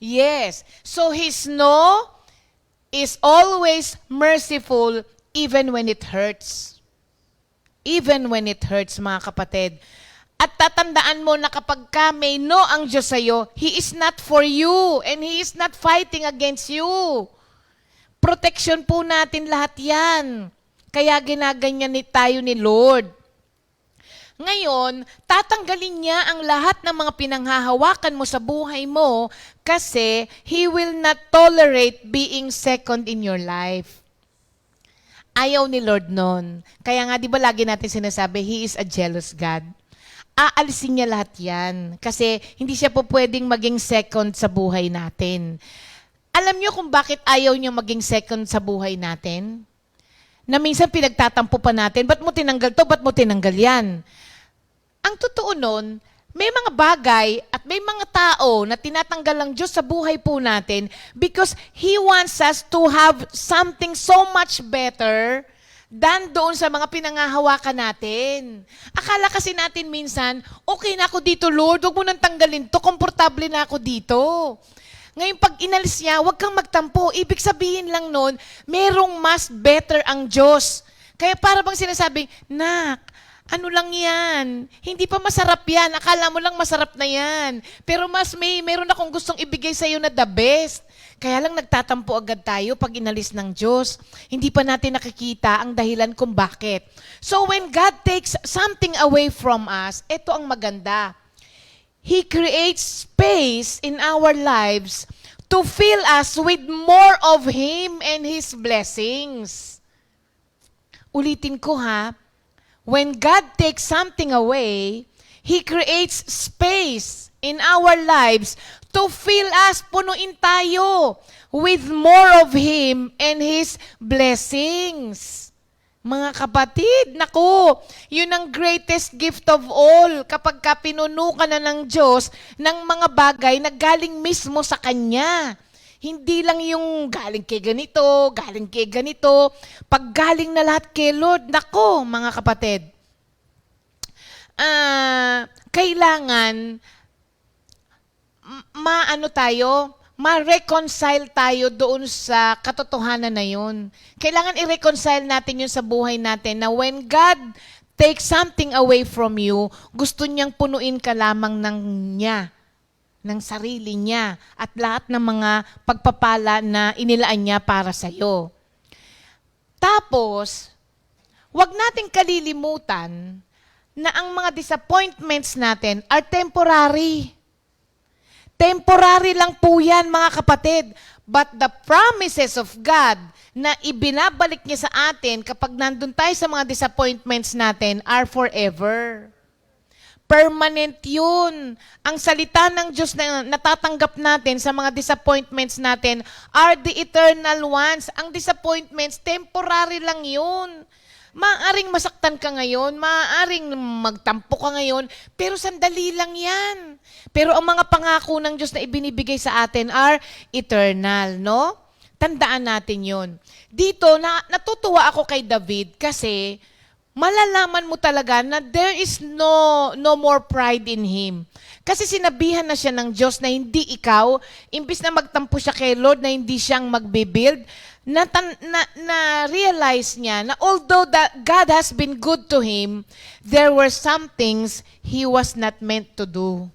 Yes. So His no is always merciful even when it hurts. Even when it hurts, mga kapatid. At tatandaan mo na kapag ka may no ang Diyos sa'yo, He is not for you and He is not fighting against you. Protection po natin lahat yan. Kaya ginaganyan tayo ni Lord. Ngayon, tatanggalin niya ang lahat ng mga pinanghahawakan mo sa buhay mo kasi He will not tolerate being second in your life. Ayaw ni Lord nun. Kaya nga, di ba lagi natin sinasabi, He is a jealous God. Aalisin niya lahat yan kasi hindi siya po pwedeng maging second sa buhay natin. Alam niyo kung bakit ayaw niya maging second sa buhay natin? Na minsan pinagtatampo pa natin, ba't mo tinanggal to, ba't mo tinanggal yan? Ang totoo nun, may mga bagay at may mga tao na tinatanggal ng Diyos sa buhay po natin because He wants us to have something so much better than doon sa mga pinangahawakan natin. Akala kasi natin minsan, okay na ako dito, Lord, huwag mo nang tanggalin to, komportable na ako dito. Ngayon, pag inalis niya, huwag kang magtampo. Ibig sabihin lang nun, merong mas better ang Diyos. Kaya para bang sinasabing, Nak, ano lang yan? Hindi pa masarap yan. Akala mo lang masarap na yan. Pero meron akong gustong ibigay sa'yo na the best. Kaya lang nagtatampo agad tayo pag inalis ng Diyos. Hindi pa natin nakikita ang dahilan kung bakit. So when God takes something away from us, ito ang maganda. He creates space in our lives to fill us with more of Him and His blessings. Ulitin ko ha, when God takes something away, He creates space in our lives to fill us, punuin tayo with more of Him and His blessings. Mga kapatid, naku, yun ang greatest gift of all kapag ka pinuno ka na ng Diyos ng mga bagay na galing mismo sa Kanya. Hindi lang yung galing kay ganito, galing kay ganito. Pag galing na lahat kay Lord, naku, mga kapatid, kailangan ma-reconcile tayo doon sa katotohanan na yun. Kailangan i-reconcile natin yun sa buhay natin na when God takes something away from you, gusto niyang punuin ka lamang ng sarili niya at lahat ng mga pagpapala na inilaan niya para sa'yo. Tapos, wag nating kalilimutan na ang mga disappointments natin are temporary. Temporary lang po yan, mga kapatid. But the promises of God na ibinabalik niya sa atin kapag nandun tayo sa mga disappointments natin are forever. Permanent yun. Ang salita ng Diyos na natatanggap natin sa mga disappointments natin are the eternal ones. Ang disappointments, temporary lang yun. Maaaring masaktan ka ngayon, maaaring magtampo ka ngayon, pero sandali lang yan. Pero ang mga pangako ng Diyos na ibinibigay sa atin are eternal, no? Tandaan natin yon. Dito, natutuwa ako kay David kasi malalaman mo talaga na there is no more pride in him. Kasi sinabihan na siya ng Diyos na hindi ikaw, imbis na magtampo siya kay Lord na hindi siyang magbe-build, na-realize niya na although that God has been good to him, there were some things he was not meant to do.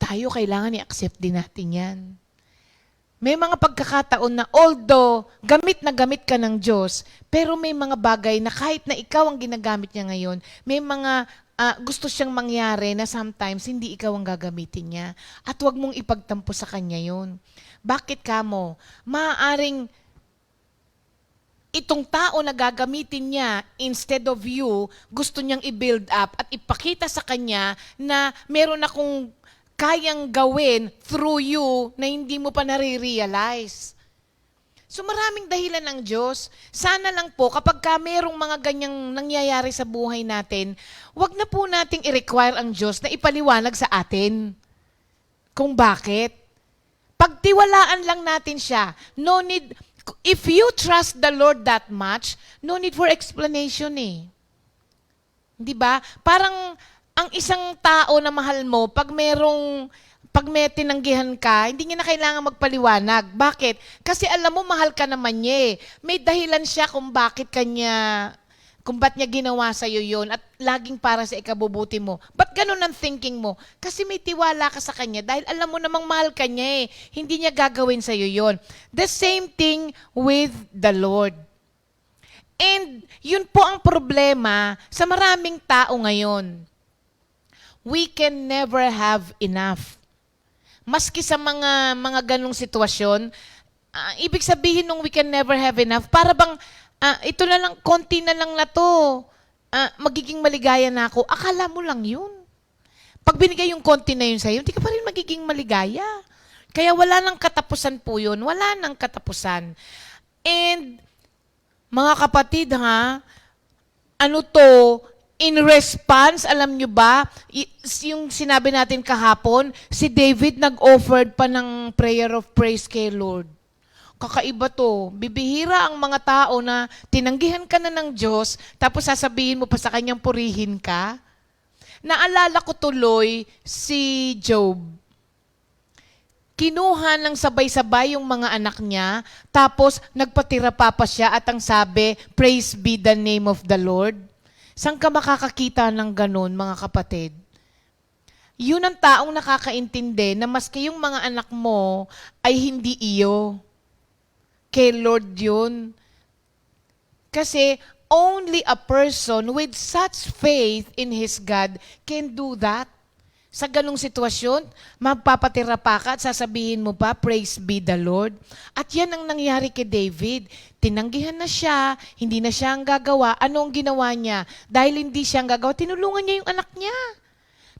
Tayo kailangan i-accept din natin yan. May mga pagkakataon na although gamit na gamit ka ng Diyos, pero may mga bagay na kahit na ikaw ang ginagamit niya ngayon, may mga gusto siyang mangyari na sometimes hindi ikaw ang gagamitin niya. At huwag mong ipagtampo sa Kanya yun. Bakit ka mo? Maaaring itong tao na gagamitin niya instead of you, gusto niyang i-build up at ipakita sa Kanya na meron akong kayang gawin through you na hindi mo pa nare-realize. So maraming dahilan ng Diyos. Sana lang po kapag ka merong mga ganyang nangyayari sa buhay natin, wag na po nating i-require ang Diyos na ipaliwanag sa atin kung bakit. Pagtiwalaan lang natin siya. No need, if you trust the Lord that much, no need for explanation eh. Di ba? Parang ang isang tao na mahal mo, pag may tinanggihan ka, hindi niya na kailangan magpaliwanag. Bakit? Kasi alam mo, mahal ka naman niya eh. May dahilan siya kung ba't niya ginawa sa'yo yun at laging para sa ikabubuti mo. Ba't ganun ang thinking mo? Kasi may tiwala ka sa Kanya dahil alam mo namang mahal ka niya eh. Hindi niya gagawin sa'yo yun. The same thing with the Lord. And yun po ang problema sa maraming tao ngayon. We can never have enough. Maski sa mga ganong sitwasyon, ibig sabihin nung we can never have enough, para bang ito na lang, konti na lang na to, magiging maligaya na ako. Akala mo lang yun. Pag binigay yung konti na yun sa'yo, hindi ka pa rin magiging maligaya. Kaya wala nang katapusan po yun. Wala nang katapusan. And, mga kapatid ano to, in response, alam nyo ba, yung sinabi natin kahapon, si David nag-offered pa ng prayer of praise kay Lord. Kakaiba to. Bibihira ang mga tao na tinanggihan ka na ng Diyos, tapos sasabihin mo pa sa kanyang purihin ka. Naalala ko tuloy si Job. Kinuha ng sabay-sabay yung mga anak niya, tapos nagpatira pa siya at ang sabi, praise be the name of the Lord. Saan ka makakakita ng ganun, mga kapatid? Yun ang taong nakakaintindi na maski yung mga anak mo ay hindi iyo. Kay Lord yun. Kasi only a person with such faith in his God can do that. Sa ganong sitwasyon, magpapatira pa ka at sasabihin mo pa, praise be the Lord. At yan ang nangyari kay David. Tinanggihan na siya, hindi na siya ang gagawa. Ano ang ginawa niya? Dahil hindi siya ang gagawa, tinulungan niya yung anak niya.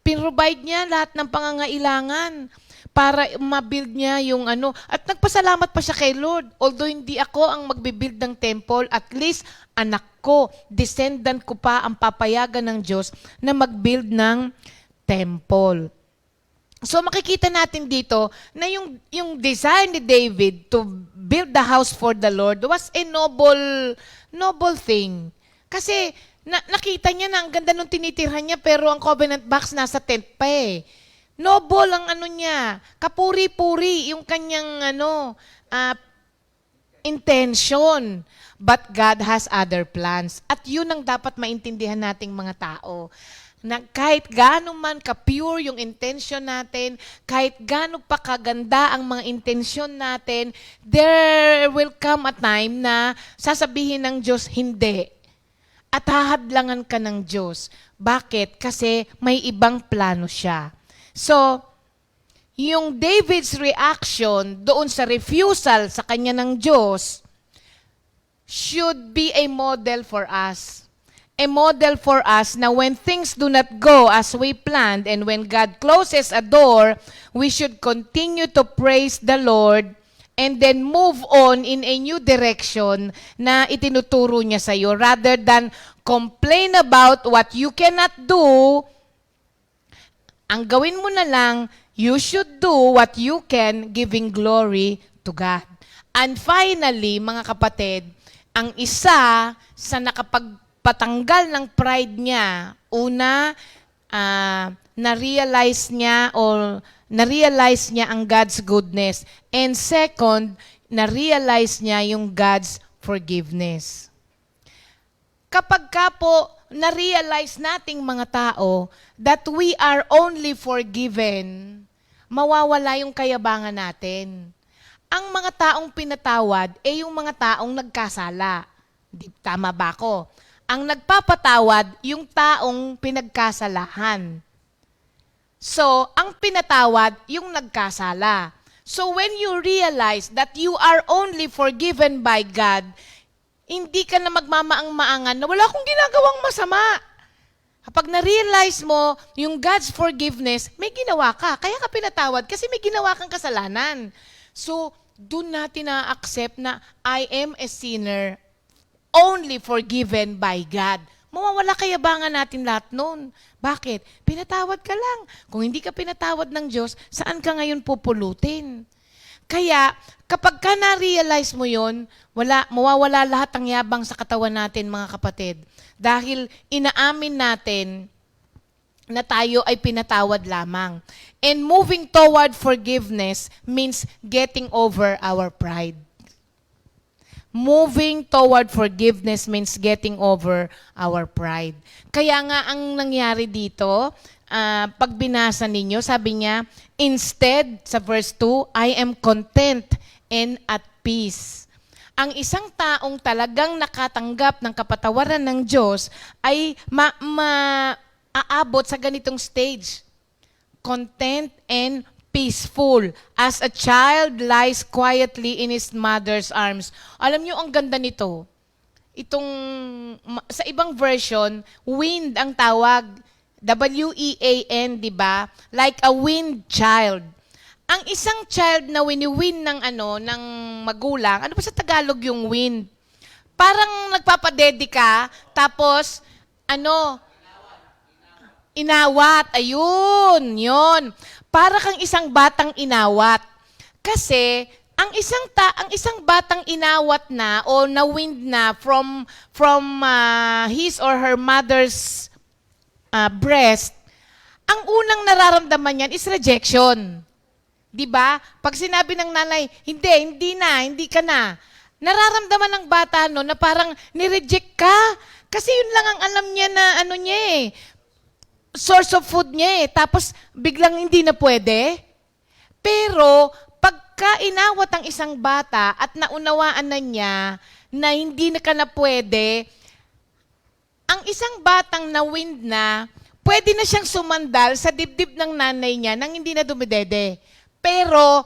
Pinrovide niya lahat ng pangangailangan para ma-build niya yung ano. At nagpasalamat pa siya kay Lord. Although hindi ako ang magbibuild ng temple, at least anak ko, descendant ko pa ang papayagan ng Diyos na mag-build ng temple. So makikita natin dito na yung desire ni David to build the house for the Lord was a noble thing. Kasi nakita niya na ang ganda nung tinitirhan niya, pero ang covenant box nasa tent pa eh. Noble ang ano niya, kapuri-puri yung kanyang intention. But God has other plans. At yun ang dapat maintindihan nating mga tao. Na kahit gaano man ka-pure yung intention natin, kahit gaano pa kaganda ang mga intention natin, there will come a time na sasabihin ng Diyos, hindi. At hahadlangan ka ng Diyos. Bakit? Kasi may ibang plano siya. So, yung David's reaction doon sa refusal sa kanya ng Diyos should be a model for us. A model for us na when things do not go as we planned and when God closes a door, we should continue to praise the Lord and then move on in a new direction na itinuturo niya sa iyo rather than complain about what you cannot do. Ang gawin mo na lang, you should do what you can, giving glory to God. And finally, mga kapatid, ang isa sa nakapagpatanggal ng pride niya, una, na-realize niya ang God's goodness. And second, na-realize niya yung God's forgiveness. Kapag ka po na-realize nating mga tao that we are only forgiven, mawawala yung kayabangan natin. Ang mga taong pinatawad ay yung mga taong nagkasala. Tama ba ako? Ang nagpapatawad, yung taong pinagkasalahan. So, ang pinatawad, yung nagkasala. So, when you realize that you are only forgiven by God, hindi ka na magmamaang-maangan na wala akong ginagawang masama. Kapag na-realize mo yung God's forgiveness, may ginawa ka. Kaya ka pinatawad kasi may ginawa kang kasalanan. So, doon natin na-accept na I am a sinner only forgiven by God. Mawawala kayabangan natin lahat nun. Bakit? Pinatawad ka lang. Kung hindi ka pinatawad ng Diyos, saan ka ngayon pupulutin? Kaya, kapag ka na-realize mo yon, mawawala lahat ang yabang sa katawan natin, mga kapatid. Dahil inaamin natin na tayo ay pinatawad lamang. And moving toward forgiveness means getting over our pride. Moving toward forgiveness means getting over our pride. Kaya nga ang nangyari dito, pag binasa ninyo, sabi niya, instead, sa verse 2, I am content and at peace. ang isang taong talagang nakatanggap ng kapatawaran ng Diyos ay aabot sa ganitong stage. Content and peaceful, as a child lies quietly in his mother's arms. Alam niyo, ang ganda nito. Sa ibang version, wind ang tawag. W-E-A-N, di ba? Like a wind child. Ang isang child na wini-win ng magulang, ano ba sa Tagalog yung wind? Parang nagpapadede ka, tapos, inawat. Ayun, yun. Para kang isang batang inawat. Kasi, ang isang batang inawat na o na-wind na from his or her mother's breast, ang unang nararamdaman niyan is rejection. 'Di ba? Pag sinabi ng nanay, hindi ka na. Nararamdaman ng bata na parang ni-reject ka. Kasi yun lang ang alam niya na source of food niya eh. Tapos biglang hindi na pwede. Pero pagka inawat ang isang bata at naunawaan na niya na hindi na ka na pwede, ang isang batang na-wind na, pwede na siyang sumandal sa dibdib ng nanay niya nang hindi na dumidede. Pero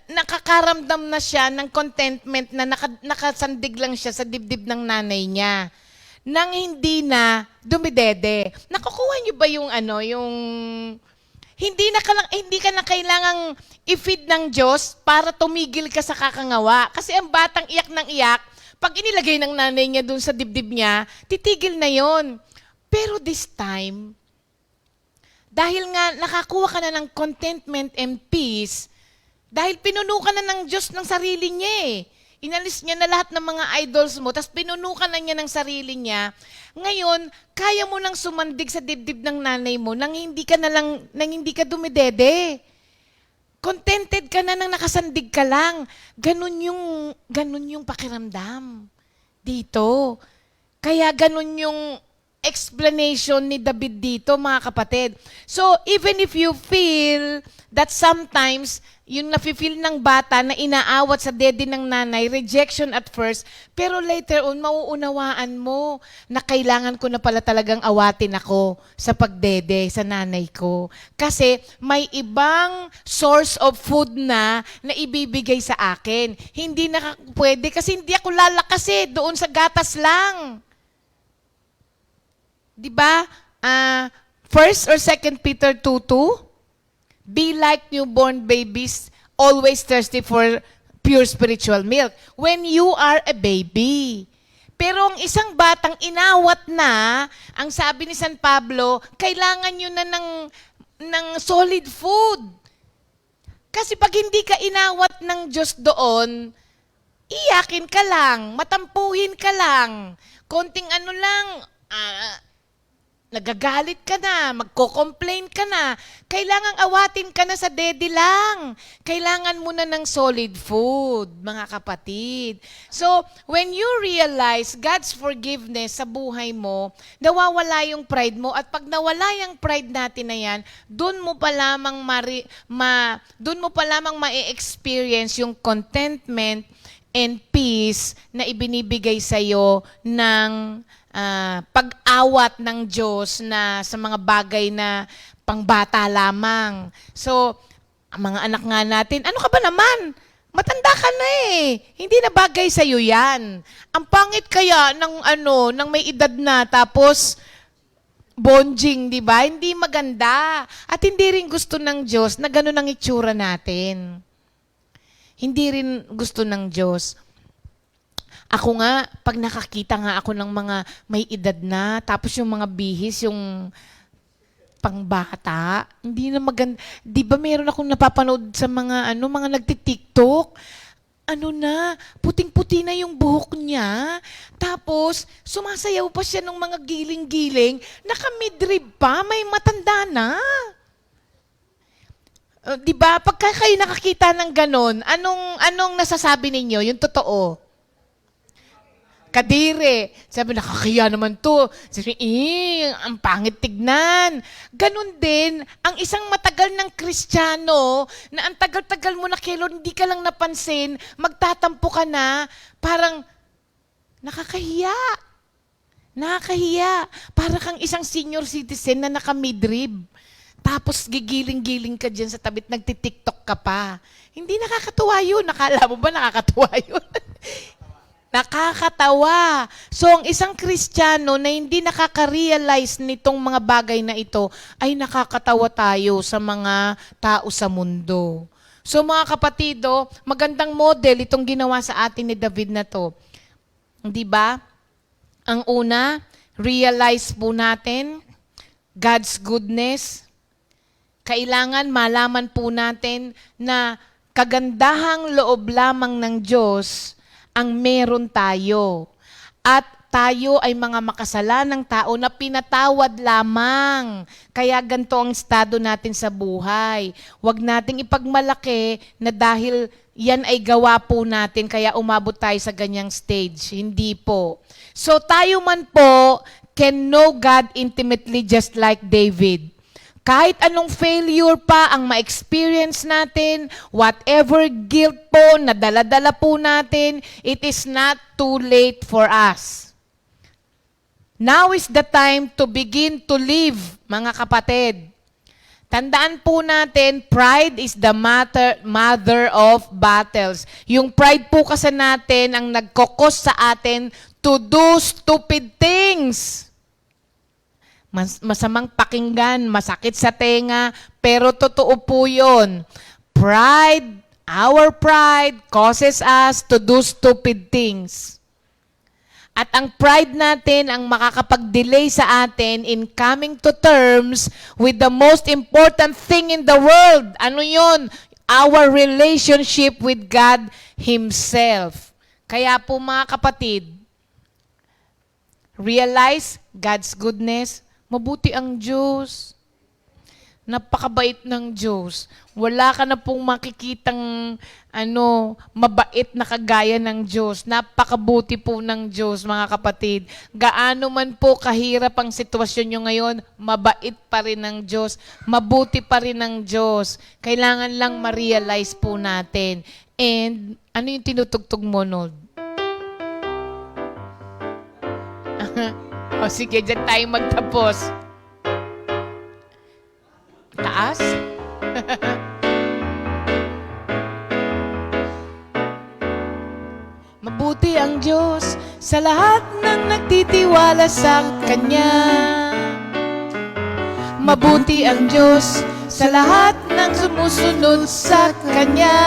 nakakaramdam na siya ng contentment na nakasandig lang siya sa dibdib ng nanay niya nang hindi na dumidede. Nakukuha niyo ba yung hindi ka na kailangang i-feed ng Diyos para tumigil ka sa kakangawa. Kasi ang batang iyak ng iyak, pag inilagay ng nanay niya dun sa dibdib niya, titigil na yon. Pero this time, dahil nga nakakuha ka na ng contentment and peace, dahil pinuno ka na ng Diyos ng sarili niya eh. Inalis niya na lahat ng mga idols mo, tapos pinuno ka na niya ng sarili niya. Ngayon, kaya mo nang sumandig sa dibdib ng nanay mo nang hindi ka dumidede. Contented ka na nang nakasandig ka lang. Ganun yung pakiramdam dito. Kaya ganun yung explanation ni David dito, mga kapatid. So, even if you feel that sometimes, yung nafe-feel ng bata na inaawat sa dede ng nanay, rejection at first, pero later on, mauunawaan mo na kailangan ko na pala talagang awatin ako sa pagdede sa nanay ko. Kasi may ibang source of food na ibibigay sa akin. Hindi na pwede kasi hindi ako lalakas doon sa gatas lang. Di ba? 1 or 2 Peter 2:2? Be like newborn babies, always thirsty for pure spiritual milk. When you are a baby. Pero ang isang batang inawat na, ang sabi ni San Pablo, kailangan nyo na ng solid food. Kasi pag hindi ka inawat ng Diyos doon, iyakin ka lang, matampuhin ka lang, konting nagagalit ka na, magko-complain ka na, kailangang awatin ka na sa dede lang. Kailangan mo na ng solid food, mga kapatid. So, when you realize God's forgiveness sa buhay mo, nawawala yung pride mo, at pag nawala yung pride natin na yan, doon mo pa lamang ma-experience yung contentment and peace na ibinibigay sa'yo ng pag-awat ng Diyos na sa mga bagay na pangbata lamang. So, ang mga anak nga natin, ano ka ba naman? Matanda ka na eh. Hindi na bagay sa'yo yan. Ang pangit kaya ng may edad na tapos bonjing, di ba? Hindi maganda. At hindi rin gusto ng Diyos na ganun ang itsura natin. Hindi rin gusto ng Diyos. Ako nga, pag nakakita nga ako ng mga may edad na, tapos yung mga bihis, yung pangbata, hindi na maganda. Di ba meron akong napapanood sa mga nagti-TikTok? Puting-puti na yung buhok niya. Tapos, sumasayaw pa siya ng mga giling-giling. Naka-midrib pa, may matanda na. Di ba? Pagka kayo nakakita ng ganon, anong nasasabi ninyo? Yung totoo. Kadiri. Sabi, nakakaya naman to. Sabi, ang pangit tignan. Ganon din, ang isang matagal ng Kristiyano, na ang tagal-tagal mo na kilo, hindi ka lang napansin, magtatampo ka na, parang, nakakahiya. Nakakahiya. Para kang isang senior citizen na naka-midrib. Tapos gigiling-giling ka dyan sa tabit, nagtitiktok ka pa. Hindi nakakatuwa yun. Nakala mo ba nakakatuwa yun? Nakakatawa. So, ang isang Kristiyano na hindi nakaka-realize nitong mga bagay na ito, ay nakakatawa tayo sa mga tao sa mundo. So, mga kapatido, magandang model itong ginawa sa atin ni David na to. Di ba? Ang una, realize po natin God's goodness. Kailangan malaman po natin na kagandahang loob lamang ng Diyos ang meron tayo. At tayo ay mga makasalanang tao na pinatawad lamang. Kaya ganito ang estado natin sa buhay. Huwag nating ipagmalaki na dahil yan ay gawa po natin kaya umabot tayo sa ganyang stage. Hindi po. So tayo man po can know God intimately just like David. Kahit anong failure pa ang ma-experience natin, whatever guilt po na dala-dala po natin, it is not too late for us. Now is the time to begin to live, mga kapatid. Tandaan po natin, pride is the mother of battles. Yung pride po kasi natin ang nagkokos sa atin to do stupid things. Masamang pakinggan, masakit sa tenga, pero totoo po yun. Pride, our pride causes us to do stupid things. At ang pride natin ang makakapag-delay sa atin in coming to terms with the most important thing in the world. Ano yun? Our relationship with God Himself. Kaya po mga kapatid, realize God's goodness. Mabuti ang Diyos. Napakabait ng Diyos. Wala ka na pong makikitang mabait na kagaya ng Diyos. Napakabuti po ng Diyos, mga kapatid. Gaano man po kahirap ang sitwasyon nyo ngayon, mabait pa rin ng Diyos. Mabuti pa rin ng Diyos. Kailangan lang ma-realize po natin. And ano yung tinutugtog mo, Nod? O sige, dyan tayo magtapos. Taas? Mabuti ang Diyos sa lahat ng nagtitiwala sa Kanya. Mabuti ang Diyos sa lahat ng sumusunod sa Kanya.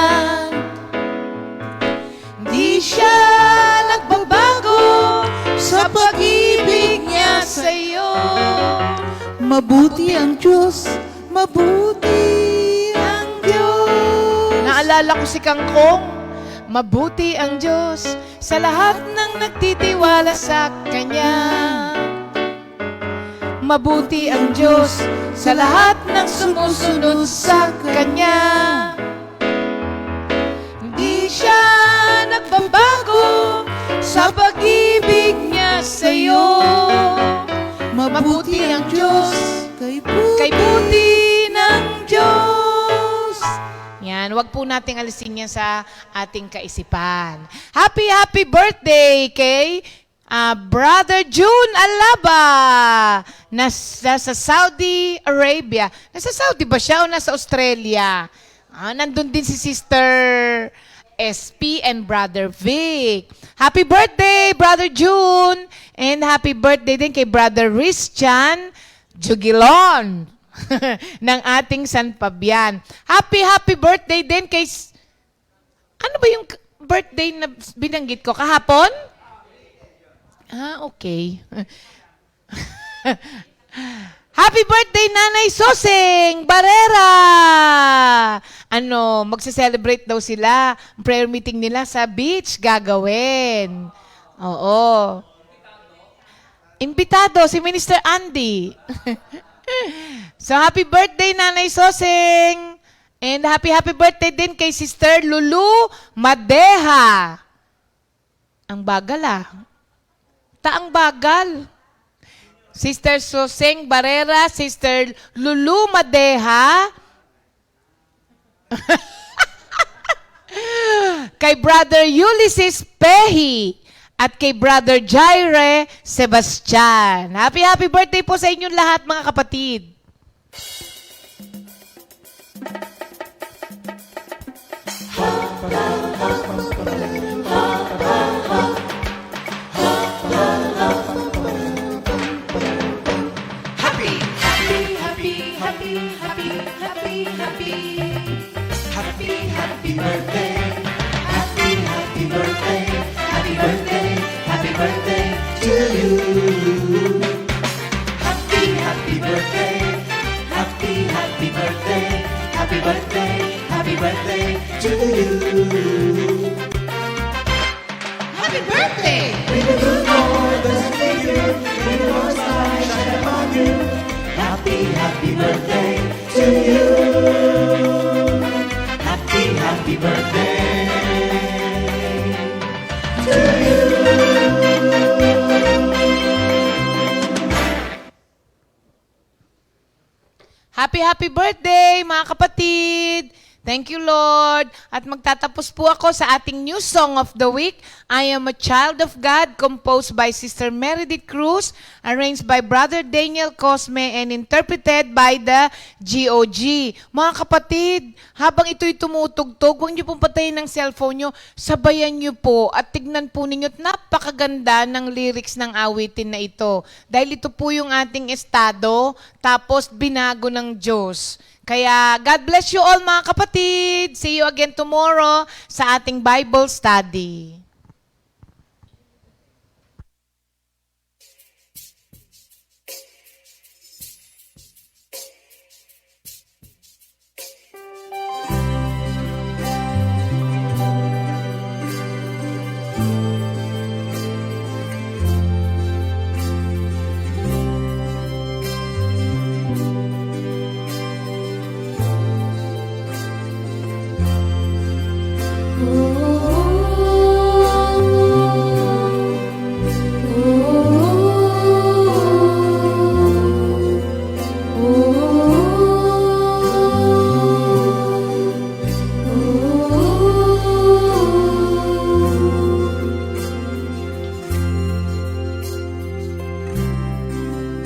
Di siya nagbabago sa pag-ibig niya sa iyo. Mabuti ang Diyos, mabuti ang Diyos. Naalala ko si Kangkong. Mabuti ang Diyos sa lahat ng nagtitiwala sa Kanya. Mabuti ang Diyos sa lahat ng sumusunod sa Kanya. Hindi siya nagbabago sa pag-ibig niya sa iyo. Mabuti ang Diyos, kay buti ng Diyos. Yan, wag po nating alisin yan sa ating kaisipan. Happy birthday kay Brother June Alaba. Nasa sa Saudi Arabia. Nasa Saudi ba siya o nasa Australia? Nandun din si Sister SP and Brother Vic. Happy birthday, Brother June! And happy birthday din kay Brother Christian Jugilon ng ating San Fabian. Happy birthday din kay... Ano ba yung birthday na binanggit ko? Kahapon? Okay. Happy birthday, Nanay Soseng Barrera! Magse-celebrate daw sila. Prayer meeting nila sa beach gagawin. Oo. Imbitado si Minister Andy. So, happy birthday, Nanay Soseng! And happy birthday din kay Sister Lulu Madeha. Ang bagal Taang bagal. Sister Suseng Barrera, Sister Lulu Madeha, kay Brother Ulysses Pehi, at kay Brother Jaire Sebastian. Happy birthday po sa inyong lahat, mga kapatid. Happy birthday, mga kapatid! Thank you, Lord. At magtatapos po ako sa ating new song of the week, I Am a Child of God, composed by Sister Meredith Cruz, arranged by Brother Daniel Cosme, and interpreted by the GOG. Mga kapatid, habang ito'y tumutugtog, huwag niyo pong patayin ng cellphone niyo, sabayan niyo po at tignan po ninyo at napakaganda ng lyrics ng awitin na ito. Dahil ito po yung ating estado, tapos binago ng Diyos. Kaya, God bless you all, mga kapatid. See you again tomorrow sa ating Bible study.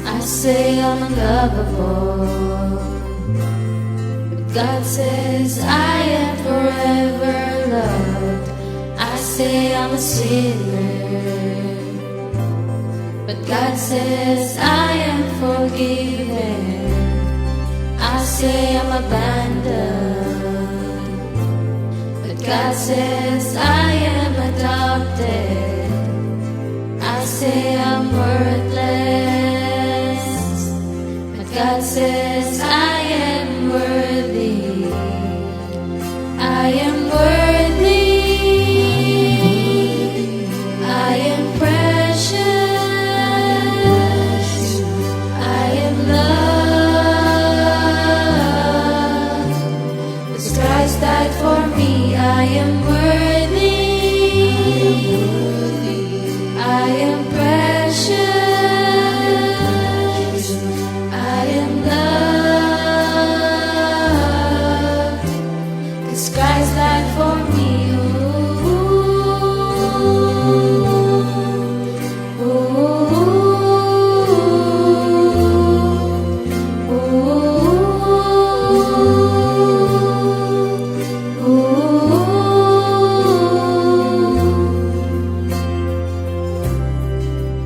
I say I'm unlovable, but God says I am forever loved. I say I'm a sinner, but God says I am forgiven. I say I'm abandoned, but God says I am adopted. I say I'm worthless, but God says I am worthy. I am worthy. I am precious. I am loved. 'Cause Christ died for me. I am worthy. I am precious. I am loved. 'Cause Christ died for me. Ooh. Ooh.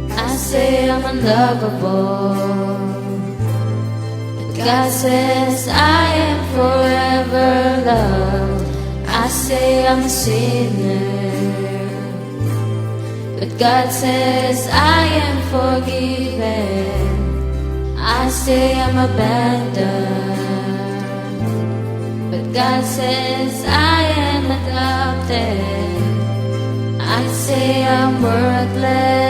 I say I'm unlovable, but God says I am forever loved. I say I'm a sinner, but God says I am forgiven. I say I'm abandoned, but God says I am adopted. I say I'm worthless,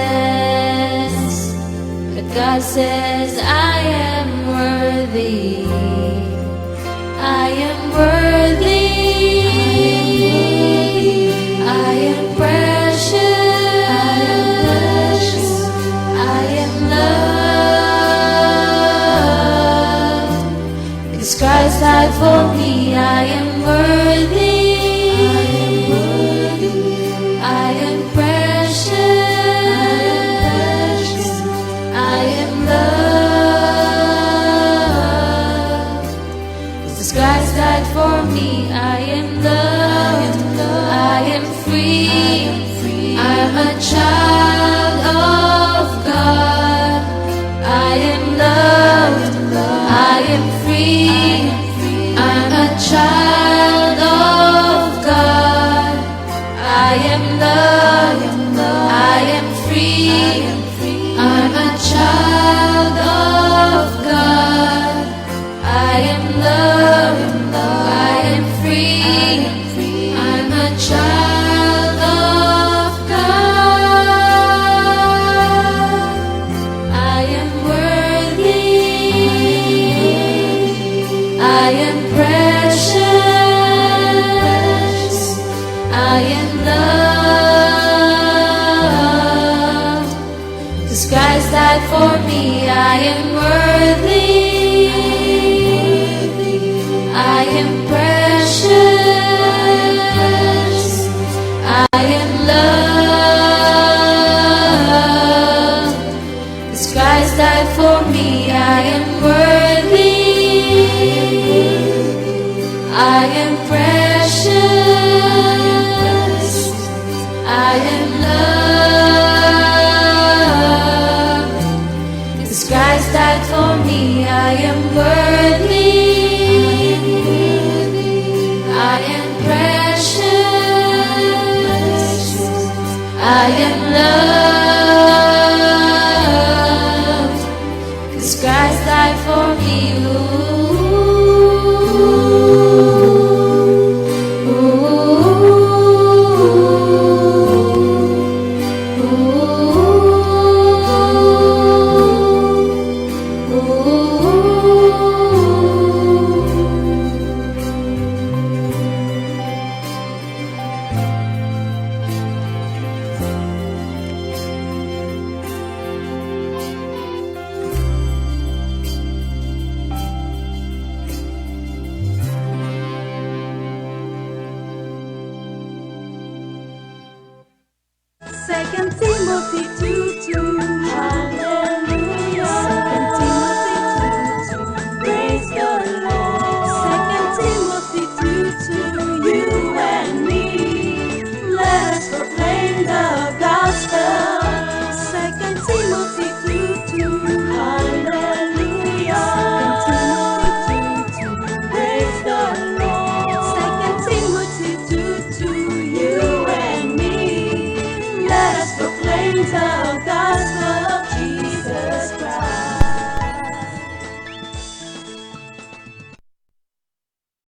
but God says I am worthy. I am worthy. I am precious. 'Cause Christ died for me, I am worthy. I am precious. I am loved. 'Cause Christ died for me, I am loved. I am free. I'm a child of God. I am loved. I am free. I'm a child of God. I am loved. I am free. I'm a child of God. I am loved. I am free. I'm a child of God. I am worthy. I am precious. I am loved. 'Cause Christ died for me, I am worthy. I am precious. I am loved. 'Cause Christ died for me, I am worthy. I am